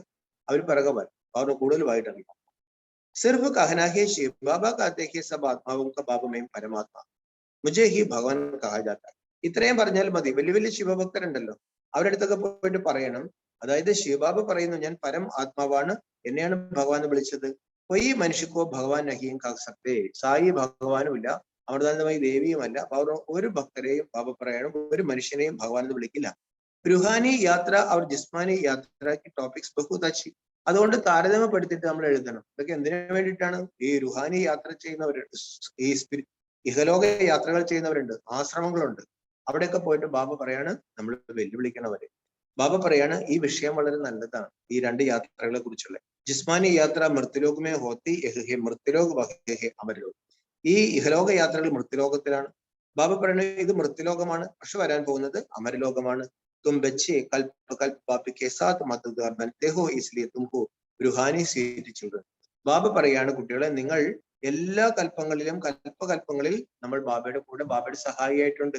[SPEAKER 2] അവർ പിറകെ വരും. അവർ കൂടുതൽ വായിട്ടറിയാം. സിർഫ് കഹനാഹി ശിവ് ബാബ കാത്തേക്ക് സബ് ആത്മാവും ബാബമയും പരമാത്മാ മുझे ही ഭഗവാൻ കഹാ ജാത്ത. ഇത്രയും പറഞ്ഞാൽ മതി. വലിയ വലിയ ശിവഭക്തരുണ്ടല്ലോ, അവരുടെ അടുത്തൊക്കെ പോയിട്ട് പറയണം. അതായത് ശിവബാബ പറയുന്നു ഞാൻ പരം ആത്മാവാണ്, എന്നെയാണ് ഭഗവാൻ വിളിച്ചത്. കൊയ് മനുഷ്യക്കോ ഭഗവാൻ നഹിയും കാസക്തേ. സായി ഭഗവാനും ഇല്ല, അമൃതാനന്ദമായി ദേവിയുമല്ല. ഒരു ഭക്തരെയും ബാബ പറയണം ഒരു മനുഷ്യനെയും ഭഗവാൻ എന്ന് വിളിക്കില്ല. റുഹാനി യാത്ര അവർ ജിസ്മാനി യാത്ര ടോപ്പിക്സ് ബഹുത് അച്ചി. അതുകൊണ്ട് താരതമ്യപ്പെടുത്തിയിട്ട് നമ്മൾ എഴുതണം. ഇതൊക്കെ എന്തിനു വേണ്ടിയിട്ടാണ്? ഈ റുഹാനി യാത്ര ചെയ്യുന്നവരുണ്ട്, ഈ ഇഹലോക യാത്രകൾ ചെയ്യുന്നവരുണ്ട്, ആശ്രമങ്ങളുണ്ട്. അവിടെയൊക്കെ പോയിട്ട് ബാബ പറയാണ് നമ്മൾ വെല്ലുവിളിക്കണവരെ. ബാബ പറയാണ് ഈ വിഷയം വളരെ നല്ലതാണ്. ഈ 2 യാത്രകളെ കുറിച്ചുള്ള ജിസ്മാനി യാത്ര മൃത്യുലോകമേ ഹോത്തി എഹ്ഹെ മൃത്യുലോക വഹ്ഹെ അമരലോകം. ഈ ഇഹലോക യാത്രകൾ മൃത്യുലോകത്തിലാണ്. ബാബ പറയുന്നത് ഇത് മൃത്യുലോകമാണ്, പക്ഷെ വരാൻ പോകുന്നത് അമരലോകമാണ്. തും ബച്ചെ കൽപ്പ കൽപ്പ ബാപ്പി കെ സാത്ത് മതദാർ ബനത്തെ ഹോ ഇസ്ലിയെ തും ഹോ റുഹാനി സീറ്റ് ചിൽഡ്രൻ. ബാബ പറയാണ് കുട്ടികളെ നിങ്ങൾ എല്ലാ കൽപ്പകൽപ്പങ്ങളിൽ നമ്മൾ ബാബയുടെ കൂടെ, ബാബയുടെ സഹായിയായിട്ടുണ്ട്.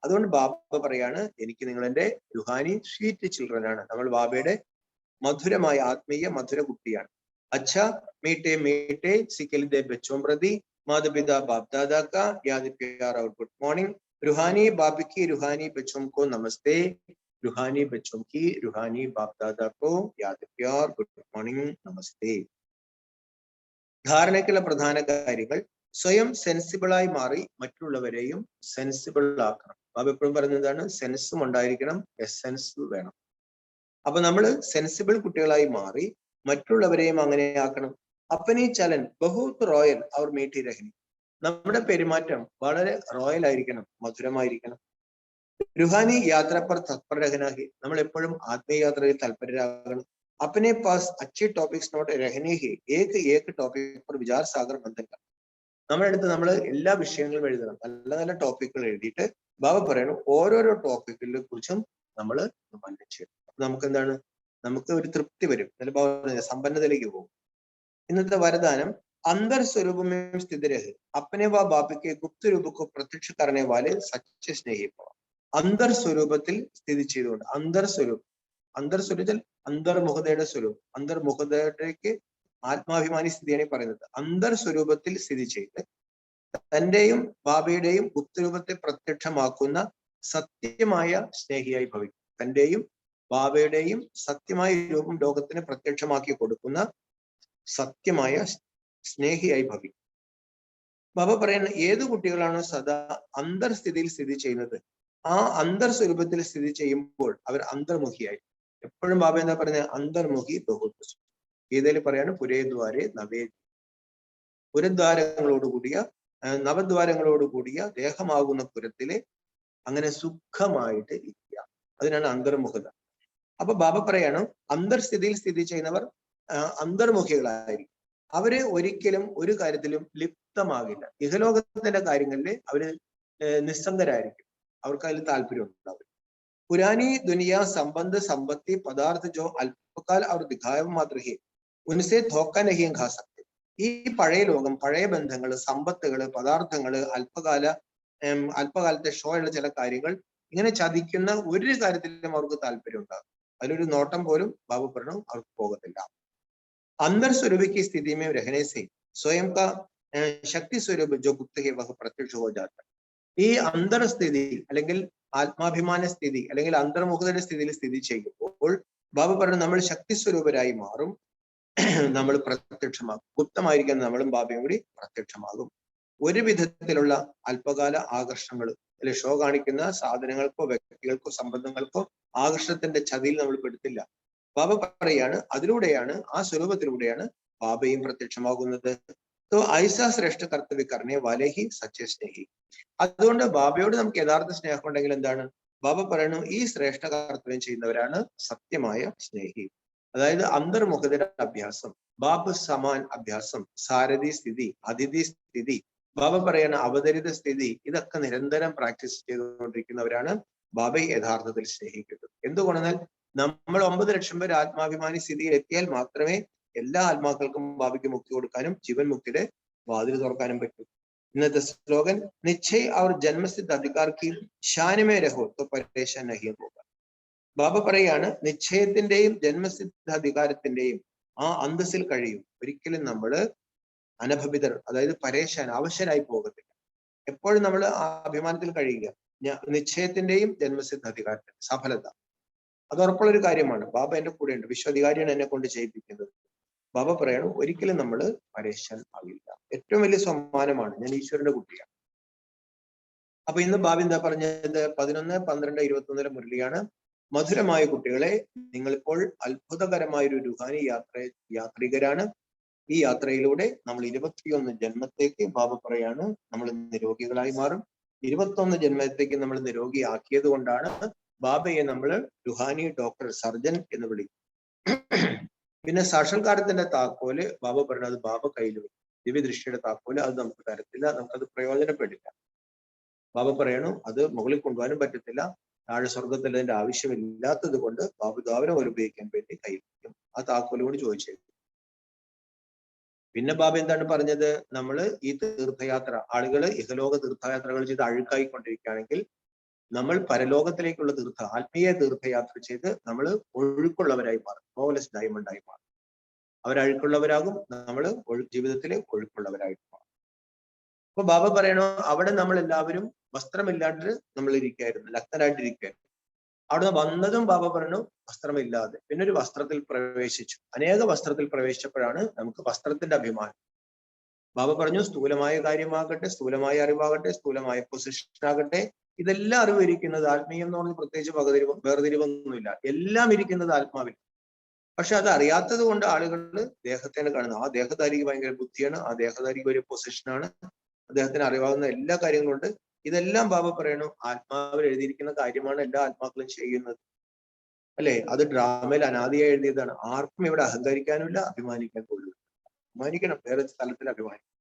[SPEAKER 2] അതുകൊണ്ട് ബാബ പറയാണ് എനിക്ക് നിങ്ങൾ എന്റെ റുഹാനി സ്വീറ്റ് ചിൽഡ്രൻ ആണ്. നമ്മൾ ബാബയുടെ മധുരമായ ആത്മീയ മധുര കുട്ടിയാണ്. അച്ഛ മീട്ടെ മീട്ടെ സിക്കലിദേ ബച്ചോം പ്രതി മാതാപിതാ ബാപ് ദാദാ കാ യാദ് പ്യാർ और गुड मॉर्निंग. रूहानी बाप की रूहानी बच्चों को नमस्ते. रूहानी बच्चों की रूहानी बाप दादा को याद प्यार गुड मॉर्निंग नमस्ते. ധാരണയ്ക്കുള്ള പ്രധാന കാര്യങ്ങൾ സ്വയം സെൻസിബിളായി മാറി മറ്റുള്ളവരെയും സെൻസിബിൾ ആക്കണം. ബാബ എപ്പോഴും പറയുന്നതാണ് സെൻസും ഉണ്ടായിരിക്കണം, എസെൻസ് വേണം. അപ്പൊ നമ്മൾ സെൻസിബിൾ കുട്ടികളായി മാറി മറ്റുള്ളവരെയും അങ്ങനെ ആക്കണം. അപ്പനീ ചലൻ ബഹുത് റോയൽ അവർ മീठी രഹനി. നമ്മുടെ പെരുമാറ്റം വളരെ റോയൽ ആയിരിക്കണം, മധുരമായിരിക്കണം. റുഹാനി യാത്ര പർ തത്പര രഹനാഹി. നമ്മൾ എപ്പോഴും ആത്മീയ യാത്രയിൽ തൽപരരാകണം. अपने पास अच्छे टॉपिक्स नोट रहने ही एक टॉपिक पर विचार साഗർ ബന്ധൻ നമ്മുടെ അടുത്ത് നമ്മൾ എല്ലാ വിഷയങ്ങളും എഴുതണം. നല്ല നല്ല ടോപ്പിക്കുകൾ എഴുതിയിട്ട് ബാബ പറയണം ഓരോരോ ടോപ്പിക്കിനെ കുറിച്ചും നമ്മൾ മനനം ചെയ്യണം. നമുക്ക് എന്താണ്, നമുക്ക് ഒരു തൃപ്തി വരും, സമ്പന്നതയിലേക്ക് പോകും. ഇന്നത്തെ വരദാനം अंदर स्वरूप में स्थित रहे अपने व बाप के गुप्त रूप को प्रत्यक्ष करने वाले सच्चे स्नेही भव. अंदर സ്വരൂപത്തിൽ സ്ഥിതി ചെയ്തുകൊണ്ട് അന്തർസ്വരൂപത്തിൽ അന്തർമുഖതയുടെ സ്വരൂപം, അന്തർമുഖതയ്ക്ക് ആത്മാഭിമാനി സ്ഥിതിയാണ് പറയുന്നത്. അന്തർസ്വരൂപത്തിൽ സ്ഥിതി ചെയ്ത് തന്റെയും ബാബയുടെയും ഗുപ്തരൂപത്തെ പ്രത്യക്ഷമാക്കുന്ന സത്യമായ സ്നേഹിയായി ഭവിക്കും. തന്റെയും ബാബയുടെയും സത്യമായ രൂപം ലോകത്തിന് പ്രത്യക്ഷമാക്കി കൊടുക്കുന്ന സത്യമായ സ്നേഹിയായി ഭവിക്കും. ബാബ പറയുന്ന ഏത് കുട്ടികളാണോ സദാ അന്തർസ്ഥിതിയിൽ സ്ഥിതി ചെയ്യുന്നത്, ആ അന്തർസ്വരൂപത്തിൽ സ്ഥിതി ചെയ്യുമ്പോൾ അവർ അന്തർമുഖിയായി. എപ്പോഴും ബാബ എന്താ പറയുന്നത്, അന്തർമുഖി ബഹുത്. ഗീതയിൽ പറയാണ് പുരേദ്വാരെ നവേ, പുരദ്വാരങ്ങളോടുകൂടിയ നവദ്വാരങ്ങളോടുകൂടിയ ദേഹമാകുന്ന പുരത്തിലെ അങ്ങനെ സുഖമായിട്ട് ഇരിക്കുക. അതിനാണ് അന്തർമുഖത. അപ്പൊ ബാബ പറയാണ് അന്തർസ്ഥിതിയിൽ സ്ഥിതി ചെയ്യുന്നവർ അന്തർമുഖികളായിരിക്കും. അവര് ഒരിക്കലും ഒരു കാര്യത്തിലും ലിപ്തമാകില്ല. ഇഹലോകത്തിന്റെ കാര്യങ്ങളിൽ അവര് നിസ്സംഗരായിരിക്കും. അവർക്ക് അതിൽ താല്പര്യം ഉണ്ടാവില്ല. പുരാനി ദുനിയ സംബന്ധ സമ്പത്തി പദാർത്ഥ ജോ അല്പകാൽ അവർ ദിഖായം മാത്രഹേ ഉൻസെ ധോക്ക നഹിയും ഖാ സക്തെ. ഈ പഴയ ലോകം, പഴയ ബന്ധങ്ങള്, സമ്പത്തുകള്, പദാർത്ഥങ്ങള്, അല്പകാലത്തെ ഷോയുള്ള ചില കാര്യങ്ങൾ, ഇങ്ങനെ ചതിക്കുന്ന ഒരു കാര്യത്തിലും അവർക്ക് താല്പര്യം ഉണ്ടാകും. അതിലൊരു നോട്ടം പോലും ബാബു പറഞ്ഞു അവർക്ക് പോകത്തില്ല. अंदर स्वरूप की स्थिति में रहने से स्वयं का शक्ति स्वरूप जो गुप्त है वह प्रत्यक्ष हो जाता है. ഈ അന്തർസ്ഥിതി അല്ലെങ്കിൽ ആത്മാഭിമാന സ്ഥിതി അല്ലെങ്കിൽ അന്തർമുഖതയുടെ സ്ഥിതിയിൽ സ്ഥിതി ചെയ്യുമ്പോൾ ബാബു പറഞ്ഞു നമ്മൾ ശക്തി സ്വരൂപരായി മാറും, നമ്മൾ പ്രത്യക്ഷമാകും. ഗുപ്തമായിരിക്കുന്ന നമ്മളും ബാബയും കൂടി പ്രത്യക്ഷമാകും. ഒരു വിധത്തിലുള്ള അല്പകാല ആകർഷണങ്ങൾ അല്ലെ ഷോ കാണിക്കുന്ന സാധനങ്ങൾക്കോ വ്യക്തികൾക്കോ സംബന്ധങ്ങൾക്കോ ആകർഷണത്തിന്റെ ചതിയിൽ നമ്മൾ പെടുത്തില്ല. ബാബ പറയാണ് അതിലൂടെയാണ്, ആ സ്വരൂപത്തിലൂടെയാണ് ബാബയും പ്രത്യക്ഷമാകുന്നത്. तो ऐसा ശ്രേഷ്ഠ കർത്തവ്യ കർണേ വാലേ ഹി സച്ചേ സ്നേഹി. അതുകൊണ്ട് ബാബയോട് നമുക്ക് യഥാർത്ഥ സ്നേഹം ഉണ്ടെങ്കിൽ എന്താണ്, ബാബ പറയുന്നു ഈ ശ്രേഷ്ഠ കർത്തവ്യം ചെയ്യുന്നവരാണ് സത്യമായ സ്നേഹി. അതായത് അന്തർമുഖതയുടെ അഭ്യാസം, ബാബ് സമാൻ അഭ്യാസം, സാരഥി സ്ഥിതി, അതിഥി സ്ഥിതി, ബാബ പറയണ അവതരിത സ്ഥിതി, ഇതൊക്കെ നിരന്തരം പ്രാക്ടീസ് ചെയ്തുകൊണ്ടിരിക്കുന്നവരാണ് ബാബയെ യഥാർത്ഥത്തിൽ സ്നേഹിക്കുന്നത്. എന്തുകൊണ്ടെന്നാൽ നമ്മൾ 9 ലക്ഷം പേര് ആത്മാഭിമാനി സ്ഥിതിയിൽ എത്തിയാൽ മാത്രമേ എല്ലാ ആത്മാക്കൾക്കും ബാബയ്ക്ക് മുക്തി കൊടുക്കാനും ജീവൻ മുക്തിയുടെ വാതിൽ തുറക്കാനും പറ്റും. ഇന്നത്തെ സ്ലോഗൻ നിശ്ചയ അവർ ജന്മസിദ്ധ അധികാർക്ക് ഷാനുമേ രഹോ തോ പരേശാൻ നഹി ഹോഗാ. ബാബ പറയാണ് നിശ്ചയത്തിന്റെയും ജന്മസിദ്ധ അധികാരത്തിന്റെയും ആ അന്തസ്സിൽ കഴിയും. ഒരിക്കലും നമ്മൾ അനഭവിതർ, അതായത് പരേശാൻ, അവശരായി പോകത്തില്ല. എപ്പോഴും നമ്മൾ ആ അഭിമാനത്തിൽ കഴിയുക. നിശ്ചയത്തിന്റെയും ജന്മസിദ്ധ അധികാരത്തിന്റെ സഫലത അത് ഉറപ്പുള്ളൊരു കാര്യമാണ്. ബാബ എന്റെ കൂടെ ഉണ്ട്, വിശ്വാധികാരിയാണ് എന്നെ കൊണ്ട് ചെയ്യിപ്പിക്കുന്നത്. ബാബ പറയണം ഒരിക്കലും നമ്മൾ പരേശാൻ ആകില്ല. ഏറ്റവും വലിയ സമ്മാനമാണ്, ഞാൻ ഈശ്വരന്റെ കുട്ടിയാണ്. അപ്പൊ ഇന്ന് ബാബ എന്താ പറഞ്ഞത്, 11, 12, 21 മുരളിയാണ്. മധുരമായ കുട്ടികളെ, നിങ്ങളിപ്പോൾ അത്ഭുതകരമായ ഒരു രുഹാനി യാത്രികരാണ്. ഈ യാത്രയിലൂടെ നമ്മൾ 21 ജന്മത്തേക്ക് ബാബ പറയാണ് നമ്മൾ നിരോഗികളായി മാറും. 21 ജന്മത്തേക്ക് നമ്മൾ നിരോഗിയാക്കിയത് കൊണ്ടാണ് ബാബയെ നമ്മൾ രുഹാനി ഡോക്ടർ, സർജൻ എന്ന് വിളിക്കും. പിന്നെ സാക്ഷാത്കാരത്തിന്റെ താക്കോല് ബാബ പറയുന്നത് ബാബ കയ്യിൽ വരും. ദിവ്യദൃഷ്ടിയുടെ താക്കോല് അത് നമുക്ക് തരത്തില്ല, നമുക്കത് പ്രയോജനപ്പെടില്ല. ബാബ പറയണു അത് മുകളിൽ കൊണ്ടുപോകാനും പറ്റത്തില്ല, താഴെ സ്വർഗത്തിൽ അതിന്റെ ആവശ്യമില്ലാത്തത് കൊണ്ട് ബാബ ദ്വാരം ഉപയോഗിക്കാൻ വേണ്ടി കയ്യിൽ വയ്ക്കും. ആ താക്കോലോട് ചോദിച്ചു. പിന്നെ ബാബ എന്താണ് പറഞ്ഞത്, നമ്മൾ ഈ തീർത്ഥയാത്ര, ആളുകള് ഇഹലോക തീർത്ഥയാത്രകൾ ചെയ്ത് അഴുക്കായിക്കൊണ്ടിരിക്കുകയാണെങ്കിൽ നമ്മൾ പരലോകത്തിലേക്കുള്ള ആത്മീയ തീർത്ഥയാത്ര ചെയ്ത് നമ്മൾ ഒഴുക്കുള്ളവരായി മാറും, ഫ്ലോലെസ് ഡയമണ്ട് ആയി മാറും. അവരഴുക്കുള്ളവരാകും, നമ്മൾ ജീവിതത്തിലെ ഒഴുക്കുള്ളവരായിട്ട് മാറും. അപ്പൊ ബാബ പറയണോ അവിടെ നമ്മൾ എല്ലാവരും വസ്ത്രമില്ലാണ്ട് നമ്മൾ ഇരിക്കുകയായിരുന്നു, നഗ്നരായിട്ടിരിക്കുകയായിരുന്നു. അവിടെ വന്നതും ബാബ പറഞ്ഞു വസ്ത്രമില്ലാതെ, പിന്നെ ഒരു വസ്ത്രത്തിൽ പ്രവേശിച്ചു. അനേക വസ്ത്രത്തിൽ പ്രവേശിച്ചപ്പോഴാണ് നമുക്ക് വസ്ത്രത്തിന്റെ അഭിമാനം. ബാബ പറഞ്ഞു സ്ഥൂലമായ കാര്യമാകട്ടെ, സ്ഥൂലമായ അറിവാകട്ടെ, സ്ഥൂലമായ പൊസിഷൻ ആകട്ടെ, ഇതെല്ലാം അറിവ് ഇരിക്കുന്നത് ആത്മീയം എന്ന് പറഞ്ഞ് പ്രത്യേകിച്ച് വേർതിരിവൊന്നുമില്ല, എല്ലാം ഇരിക്കുന്നത് ആത്മാവിൽ. പക്ഷെ അത് അറിയാത്തത് കൊണ്ട് ആളുകൾ ദേഹത്തെയാണ് കാണുന്നത്. ആ ദേഹധാരിക്ക് ഭയങ്കര ബുദ്ധിയാണ്, ആ ദേഹധാരിക്ക് ഒരു പൊസിഷനാണ്, അദ്ദേഹത്തിന് അറിവാകുന്ന എല്ലാ കാര്യങ്ങളും ഉണ്ട്. ഇതെല്ലാം ബാബ പറയണു ആത്മാവിൽ എഴുതിയിരിക്കുന്ന കാര്യമാണ് എല്ലാ ആത്മാക്കളും ചെയ്യുന്നത്. അല്ലെ? അത് ഡ്രാമയിൽ അനാദിയായി എഴുതിയതാണ്. ആർക്കും ഇവിടെ അഹങ്കരിക്കാനുമില്ല, അഭിമാനിക്കാൻ പോലും. അഭിമാനിക്കണം, വേറെ സ്ഥലത്തിൽ അഭിമാനിക്കണം.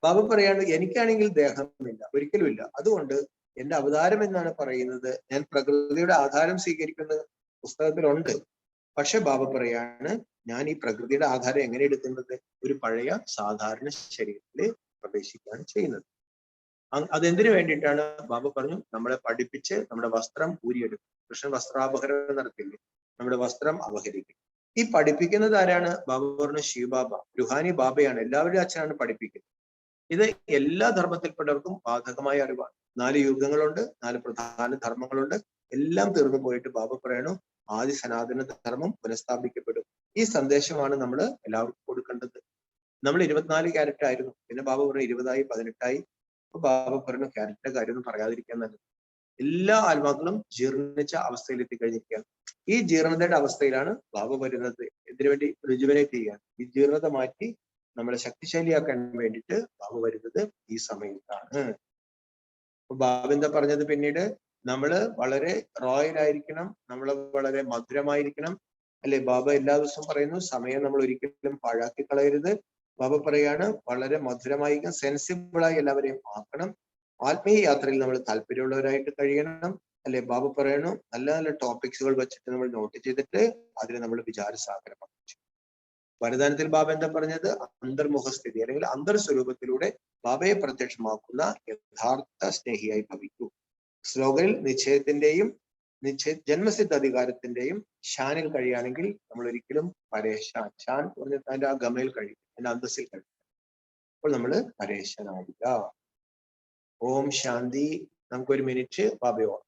[SPEAKER 2] ബാബ പറയാണ്, എനിക്കാണെങ്കിൽ ദേഹമില്ല, ഒരിക്കലും ഇല്ല. അതുകൊണ്ട് എന്റെ അവതാരം എന്നാണ് പറയുന്നത്, ഞാൻ പ്രകൃതിയുടെ ആധാരം സ്വീകരിക്കുന്ന പുസ്തകത്തിലുണ്ട്. പക്ഷെ ബാബ പറയാണ്, ഞാൻ ഈ പ്രകൃതിയുടെ ആധാരം എങ്ങനെ എടുക്കുന്നത്? ഒരു പഴയ സാധാരണ ശരീരത്തിൽ പ്രവേശിക്കുകയാണ് ചെയ്യുന്നത്. അതെന്തിനു വേണ്ടിയിട്ടാണ്? ബാബ പറഞ്ഞു, നമ്മളെ പഠിപ്പിച്ച് നമ്മുടെ വസ്ത്രം ഊരിയെടുക്കും. കൃഷ്ണൻ വസ്ത്രാപഹരണം നടത്തില്ലേ? നമ്മുടെ വസ്ത്രം അപഹരിക്കും. ഈ പഠിപ്പിക്കുന്നത് ആരാണ്? ബാബ പറഞ്ഞു, ശിവബാബ, രുഹാനി ബാബയാണ് എല്ലാവരുടെയും അച്ഛനാണ് പഠിപ്പിക്കുന്നത്. ഇത് എല്ലാ ധർമ്മത്തിൽപ്പെട്ടവർക്കും ബാധകമായ അറിവാണ്. 4 യുഗങ്ങളുണ്ട്, 4 പ്രധാന ധർമ്മങ്ങളുണ്ട്. എല്ലാം തീർന്നു പോയിട്ട് ബാബ പറയണു, ആദി സനാതന ധർമ്മം പുനഃസ്ഥാപിക്കപ്പെടും. ഈ സന്ദേശമാണ് നമ്മൾ എല്ലാവർക്കും കൊടുക്കേണ്ടത്. നമ്മൾ 24 ക്യാരറ്റ് ആയിരുന്നു, പിന്നെ ബാബ പറഞ്ഞു 20ആയി, 18ആയി. അപ്പൊ ബാബ പറഞ്ഞു, ക്യാരറ്റിന്റെ കാര്യമൊന്നും പറയാതിരിക്കാൻ നല്ലത്. എല്ലാ ആത്മാക്കളും ജീർണിച്ച അവസ്ഥയിൽ എത്തിക്കഴിഞ്ഞിരിക്കുകയാണ്. ഈ ജീർണതയുടെ അവസ്ഥയിലാണ് ബാബ വരുന്നത്. ഇതിനു വേണ്ടി റിജുവനേറ്റ് ചെയ്യാൻ, ഈ ജീർണത മാറ്റി നമ്മളെ ശക്തിശാലിയാക്കാൻ വേണ്ടിയിട്ട് ബാബ വരുന്നത് ഈ സമയത്താണ്. അപ്പൊ ബാബ എന്താ പറഞ്ഞത്? പിന്നീട് നമ്മള് വളരെ റോയൽ ആയിരിക്കണം, നമ്മൾ വളരെ മധുരമായിരിക്കണം, അല്ലെ? ബാബ എല്ലാ ദിവസവും പറയുന്നു, സമയം നമ്മൾ ഒരിക്കലും പാഴാക്കി കളയരുത്. ബാബ പറയാണ്, വളരെ മധുരമായിരിക്കണം, സെൻസിബിളായി എല്ലാവരെയും ആക്കണം. ആത്മീയ യാത്രയിൽ നമ്മൾ താല്പര്യമുള്ളവരായിട്ട് കഴിയണം, അല്ലെ? ബാബ പറയണു, നല്ല നല്ല ടോപ്പിക്സുകൾ വെച്ചിട്ട് നമ്മൾ നോട്ട് ചെയ്തിട്ട് അതിനെ നമ്മൾ വിചാരസാഗരമാക്കി. വരദാനത്തിൽ ബാബ എന്താ പറഞ്ഞത്? അന്തർമുഖസ്ഥിതി അല്ലെങ്കിൽ അന്തർസ്വരൂപത്തിലൂടെ ബാബയെ പ്രത്യക്ഷമാക്കുന്ന യഥാർത്ഥ സ്നേഹിയായി ഭവിക്കൂ. ശ്ലോകനിൽ നിശ്ചയത്തിന്റെയും ജന്മസിദ്ധ അധികാരത്തിന്റെയും ഷാനിൽ കഴിയുകയാണെങ്കിൽ നമ്മൾ ഒരിക്കലും പരേശാൻ, ഷാൻ പറഞ്ഞിട്ട് അതിന്റെ ആ ഗമയിൽ കഴിയും, അതിന്റെ അന്തസ്സിൽ കഴിയും. അപ്പോൾ നമ്മൾ പരേശനാവില്ല. ഓം ശാന്തി. നമുക്കൊരു മിനിറ്റ് ബാബയോട്